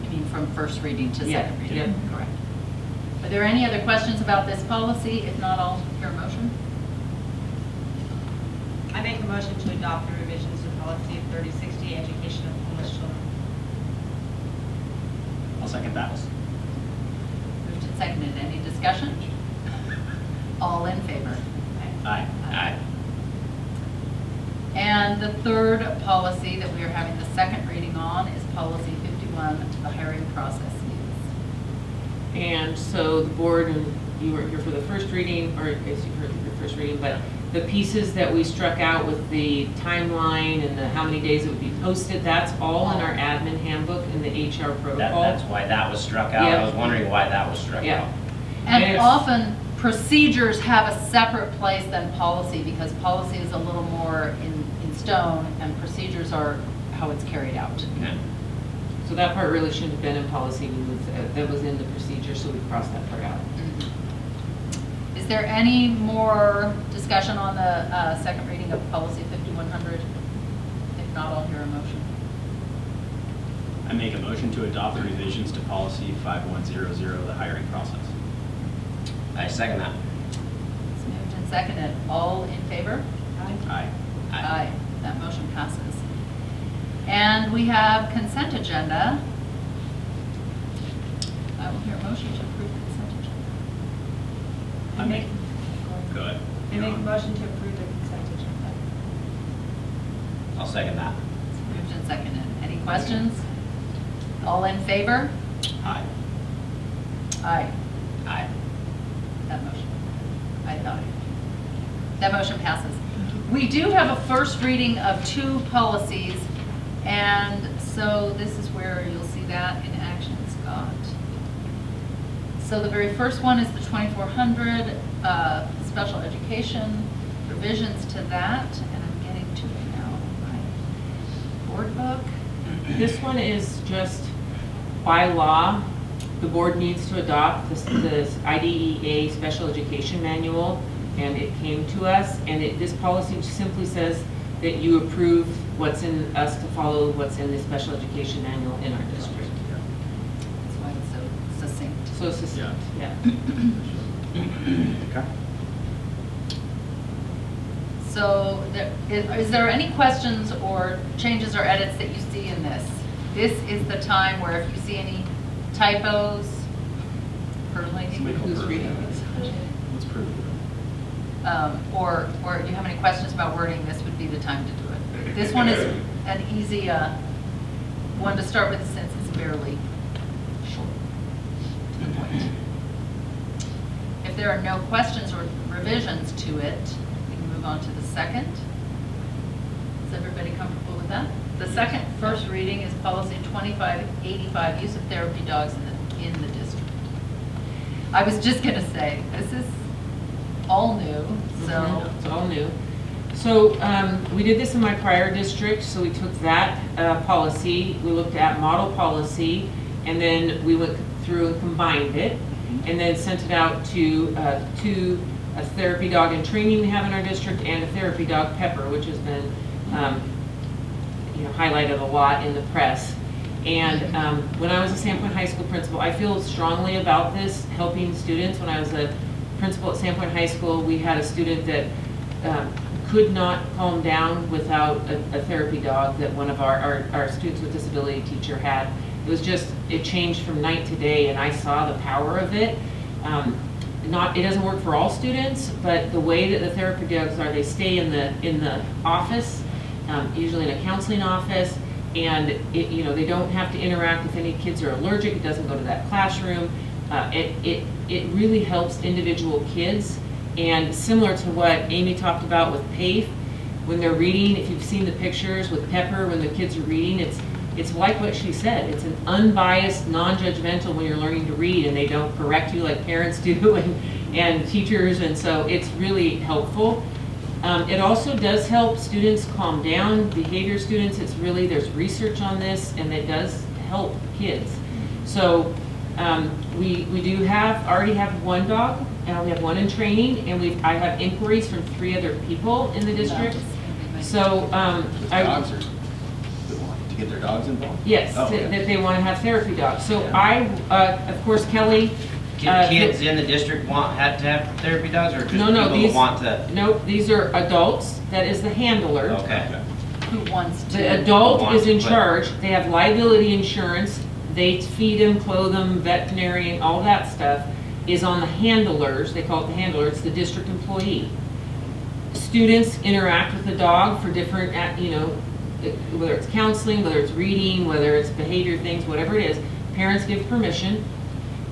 You mean from first reading to Yeah, second reading? yeah. Correct. Are there any other questions about this policy? If not, I'll hear a motion. I make a motion to adopt the revisions to policy 3060, education of homeless children. I'll second that. Moved and seconded. Any discussion? All in favor? Aye. Aye. And the third policy that we are having the second reading on is policy 51, the hiring processes. And so the board, and you were here for the first reading, or I guess you heard your first reading, but the pieces that we struck out with the timeline and the how many days it would be posted, that's all in our admin handbook in the HR protocol. That's why that was struck out. Yeah. I was wondering why that was struck Yeah. out. And Yes. often procedures have a separate place than policy, because policy is a little more in stone and procedures are how it's carried out. Yeah. So that part really shouldn't have been in policy, that was in the procedure, so we crossed that part out. Is there any more discussion on the second reading of policy 5100? If not, I'll hear a motion. I make a motion to adopt the revisions to policy 5100, the hiring process. I second that. It's moved and seconded. All in favor? Aye. Aye. That motion passes. And we have consent agenda. I will hear a motion to approve the consent agenda. I make, go ahead. I make a motion to approve the consent agenda. I'll second that. It's moved and seconded. Any questions? All in favor? Aye. Aye. Aye. That motion. Aye. That motion passes. We do have a first reading of two policies, and so this is where you'll see that in action, Scott. So the very first one is the 2400 special education revisions to that, and I'm getting to it now in my board book. This one is just by law, the board needs to adopt this IDEA special education manual, and it came to us, and this policy simply says that you approve what's in us to follow what's in the special education manual in our district. That's why it's so succinct. So succinct, yeah. Okay. So is there any questions or changes or edits that you see in this? This is the time where if you see any typos, Who's reading this? Let's prove it. or if you have any questions about wording, this would be the time to do it. This one is an easy one to start with since it's fairly short to the point. If there are no questions or revisions to it, we can move on to the second. Is everybody comfortable with that? The second first reading is policy 2585, use of therapy dogs in the district. I was just going to say, this is all new, so. It's all new. So we did this in my prior district, so we took that policy, we looked at model policy, and then we went through and combined it. and then sent it out to a therapy dog in training we have in our district and a therapy dog, Pepper, which has been highlighted a lot in the press. And when I was a Sandpoint High School principal, I feel strongly about this, helping students. When I was a principal at Sandpoint High School, we had a student that could not calm down without a therapy dog that one of our students with disability teacher had. It was just, it changed from night to day, and I saw the power of it. It doesn't work for all students, but the way that the therapy dogs are, they stay in the office, usually in a counseling office, and they don't have to interact if any kids are allergic. It doesn't go to that classroom. It really helps individual kids. And similar to what Amy talked about with PACE, when they're reading, if you've seen the pictures with Pepper, when the kids are reading, it's like what she said. It's an unbiased, non-judgmental when you're learning to read, and they don't correct you like parents do and teachers, and so it's really helpful. It also does help students calm down, behavior students. There's research on this, and it does help kids. So we already have one dog. We have one in training, and I have inquiries from 3 other people in the district. So Dogs are to get their dogs involved? Yes, that they want to have therapy dogs. So of course, Kelly. Kids in the district have to have therapy dogs, or just people who want to? No, these are adults. That is the handler. Okay. Who wants to? The adult is in charge. They have liability insurance. They feed them, clothe them, veterinarian, all that stuff is on the handlers. They call it the handler. It's the district employee. Students interact with the dog for different, whether it's counseling, whether it's reading, whether it's behavior things, whatever it is. Parents give permission,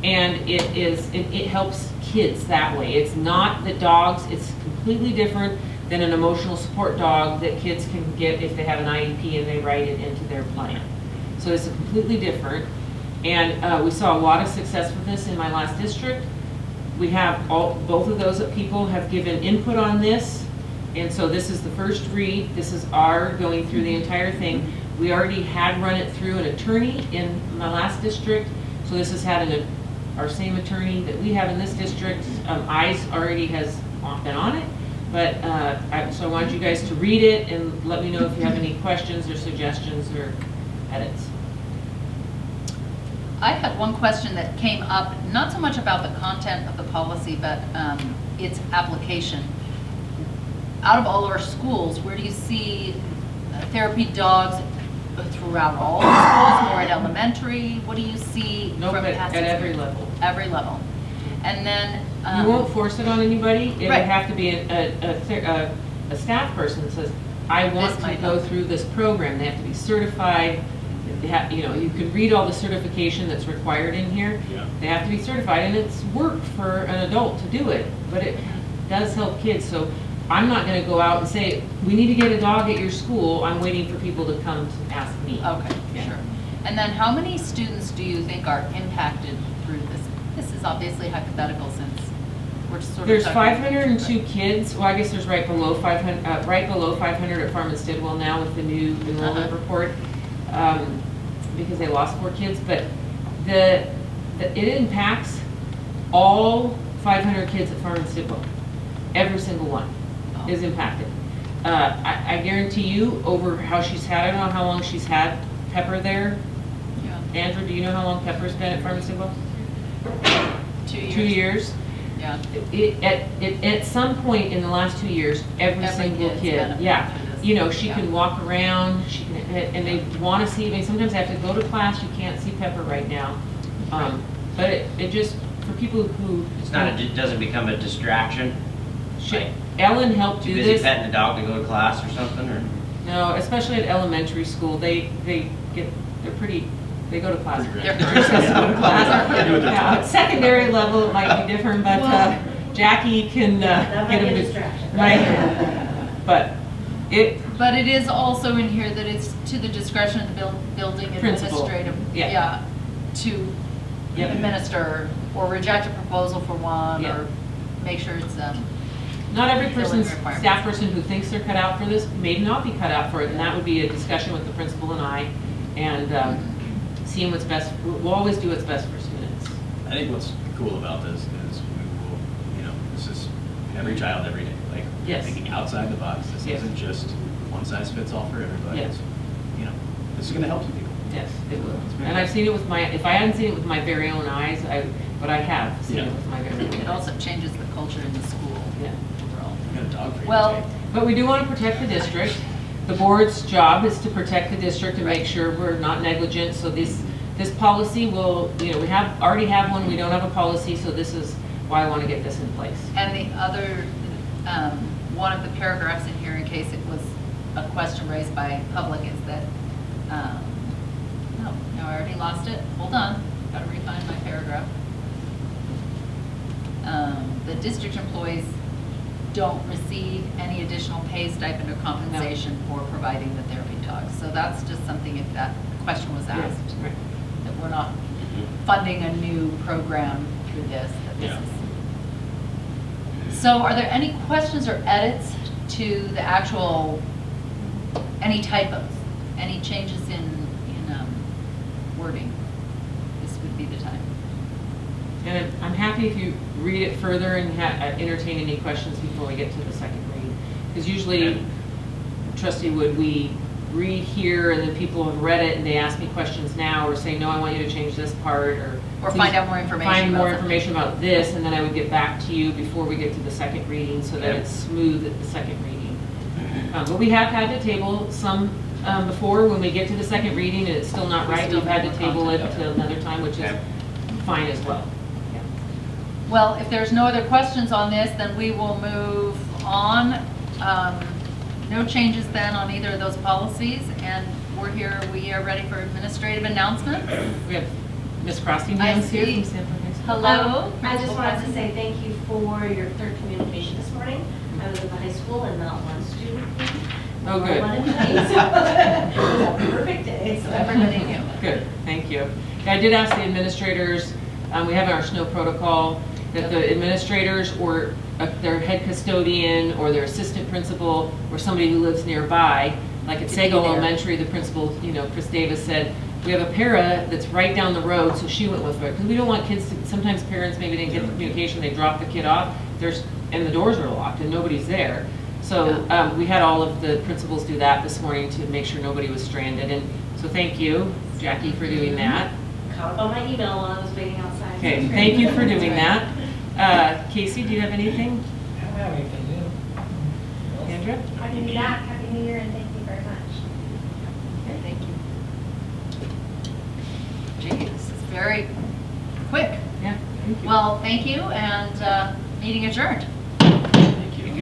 and it helps kids that way. It's not the dogs. It's completely different than an emotional support dog that kids can get if they have an IEP and they write it into their plan. So it's completely different. And we saw a lot of success with this in my last district. We have both of those people have given input on this. And so this is the first read. This is our going through the entire thing. We already had run it through an attorney in my last district. So this has had our same attorney that we have in this district. ICE already has been on it. But so I wanted you guys to read it and let me know if you have any questions or suggestions or edits. I had one question that came up, not so much about the content of the policy, but its application. Out of all of our schools, where do you see therapy dogs throughout all the schools, or at elementary? What do you see from past at every level. Every level. And then you won't force it on anybody. It right. would have to be a staff person that says, I want to go through this program. They have to be certified. They have, you can read all the certification that's required in here. Yeah. They have to be certified, and it's work for an adult to do it, but it does help kids. So I'm not going to go out and say, we need to get a dog at your school. I'm waiting for people to come to ask me. Okay, yeah. Sure. And then how many students do you think are impacted through this? This is obviously hypothetical since we're sort of There's 502 kids. Well, I guess there's right below 500 at Farm and Stidwell now with the new enrollment report, because they lost 4 kids. But it impacts all 500 kids at Farm and Stidwell. Every single one is impacted. I guarantee you, over how she's had it, I don't know how long she's had Pepper there. Yeah. Andrew, do you know how long Pepper's been at Farm and Stidwell? 2 years. 2 years. Yeah. At some point in the last 2 years, every single kid, she can walk around. She can, and they want to see. I mean, sometimes they have to go to class. You can't see Pepper right now, but it just for people who It doesn't become a distraction. Ellen helped do Too busy this. petting the dog to go to class or something, or No, especially at elementary school, they go to class. Pretty They're great. supposed to go to class. They do it At secondary level, it might be different, but Jackie can get them to, right? But it is also in here that it's to the discretion of the building Principal. administrative, to administer or reject a proposal for one, or make sure it's not every person's requirements. staff person who thinks they're cut out for this may not be cut out for it, and that would be a discussion with the principal and I, and seeing what's best. We'll always do what's best for students. I think what's cool about this is we will, this is every child every day. Like Yes. thinking outside the box. This Yes. isn't just one size fits all for everybody. Yes. It's, this is going to help some people. Yes, it will. And I've seen it with if I hadn't seen it with my very own eyes, but I have seen it with my very own eyes. It also changes the culture in the school Yeah. overall. We got a dog for you Well, today. But we do want to protect the district. The board's job is to protect the district and make sure we're not negligent. So this policy will, we already have one, we don't have a policy, so this is why I want to get this in place. and the other, one of the paragraphs in here, in case it was a question raised by public, is that, no, I already lost it. Hold on, got to refine my paragraph. The district employees don't receive any additional pay, stipend, or compensation for providing the therapy talks. So that's just something, if that question was Yes, asked, right. that we're not funding a new program through this. That this Yeah. is. So are there any questions or edits to the actual, any typos, any changes in wording? This would be the time. And I'm happy if you read it further and entertain any questions before we get to the second read. Because usually, Trustee Wood, we read here and then people have read it and they ask me questions now or say, no, I want you to change this part, or find out more information Find about more something. information about this, and then I would get back to you before we get to the second reading so that Yeah. it's smooth at the second reading. But we have had to table some before when we get to the second reading and it's still not We right. still We've had have to more table it content. until another time, which is Okay. fine as well. Yeah. Well, if there's no other questions on this, then we will move on. No changes then on either of those policies, and we are ready for administrative announcements. We have Ms. Crossingham I here see. from Sanford High School. Hello. I just wanted to say thank you for your clear communication this morning. I was in the high school and not one student. Oh, good. One employee, so it was a perfect day. So Everybody knew. Good, thank you. Yeah, I did ask the administrators, we have our snow protocol, that the administrators or their head custodian or their assistant principal or somebody who lives nearby, like at To be Sago there. Elementary, the principal, Chris Davis said, we have a para that's right down the road, so she went with her. Because we don't want kids to, sometimes parents maybe didn't get the communication, they drop the kid off, and the doors are locked and nobody's there. So we had all of the principals do that this morning to make sure nobody was stranded. And so thank you, Jackie, for doing that. caught up on my email while I was waiting outside. Okay, thank you for doing that. Casey, do you have anything? I don't have anything new. Andrea? Happy New Year, Happy New Year, and thank you very much. Okay, thank you. Gee, this is very quick. Yeah, thank you. Well, thank you, and meeting adjourned.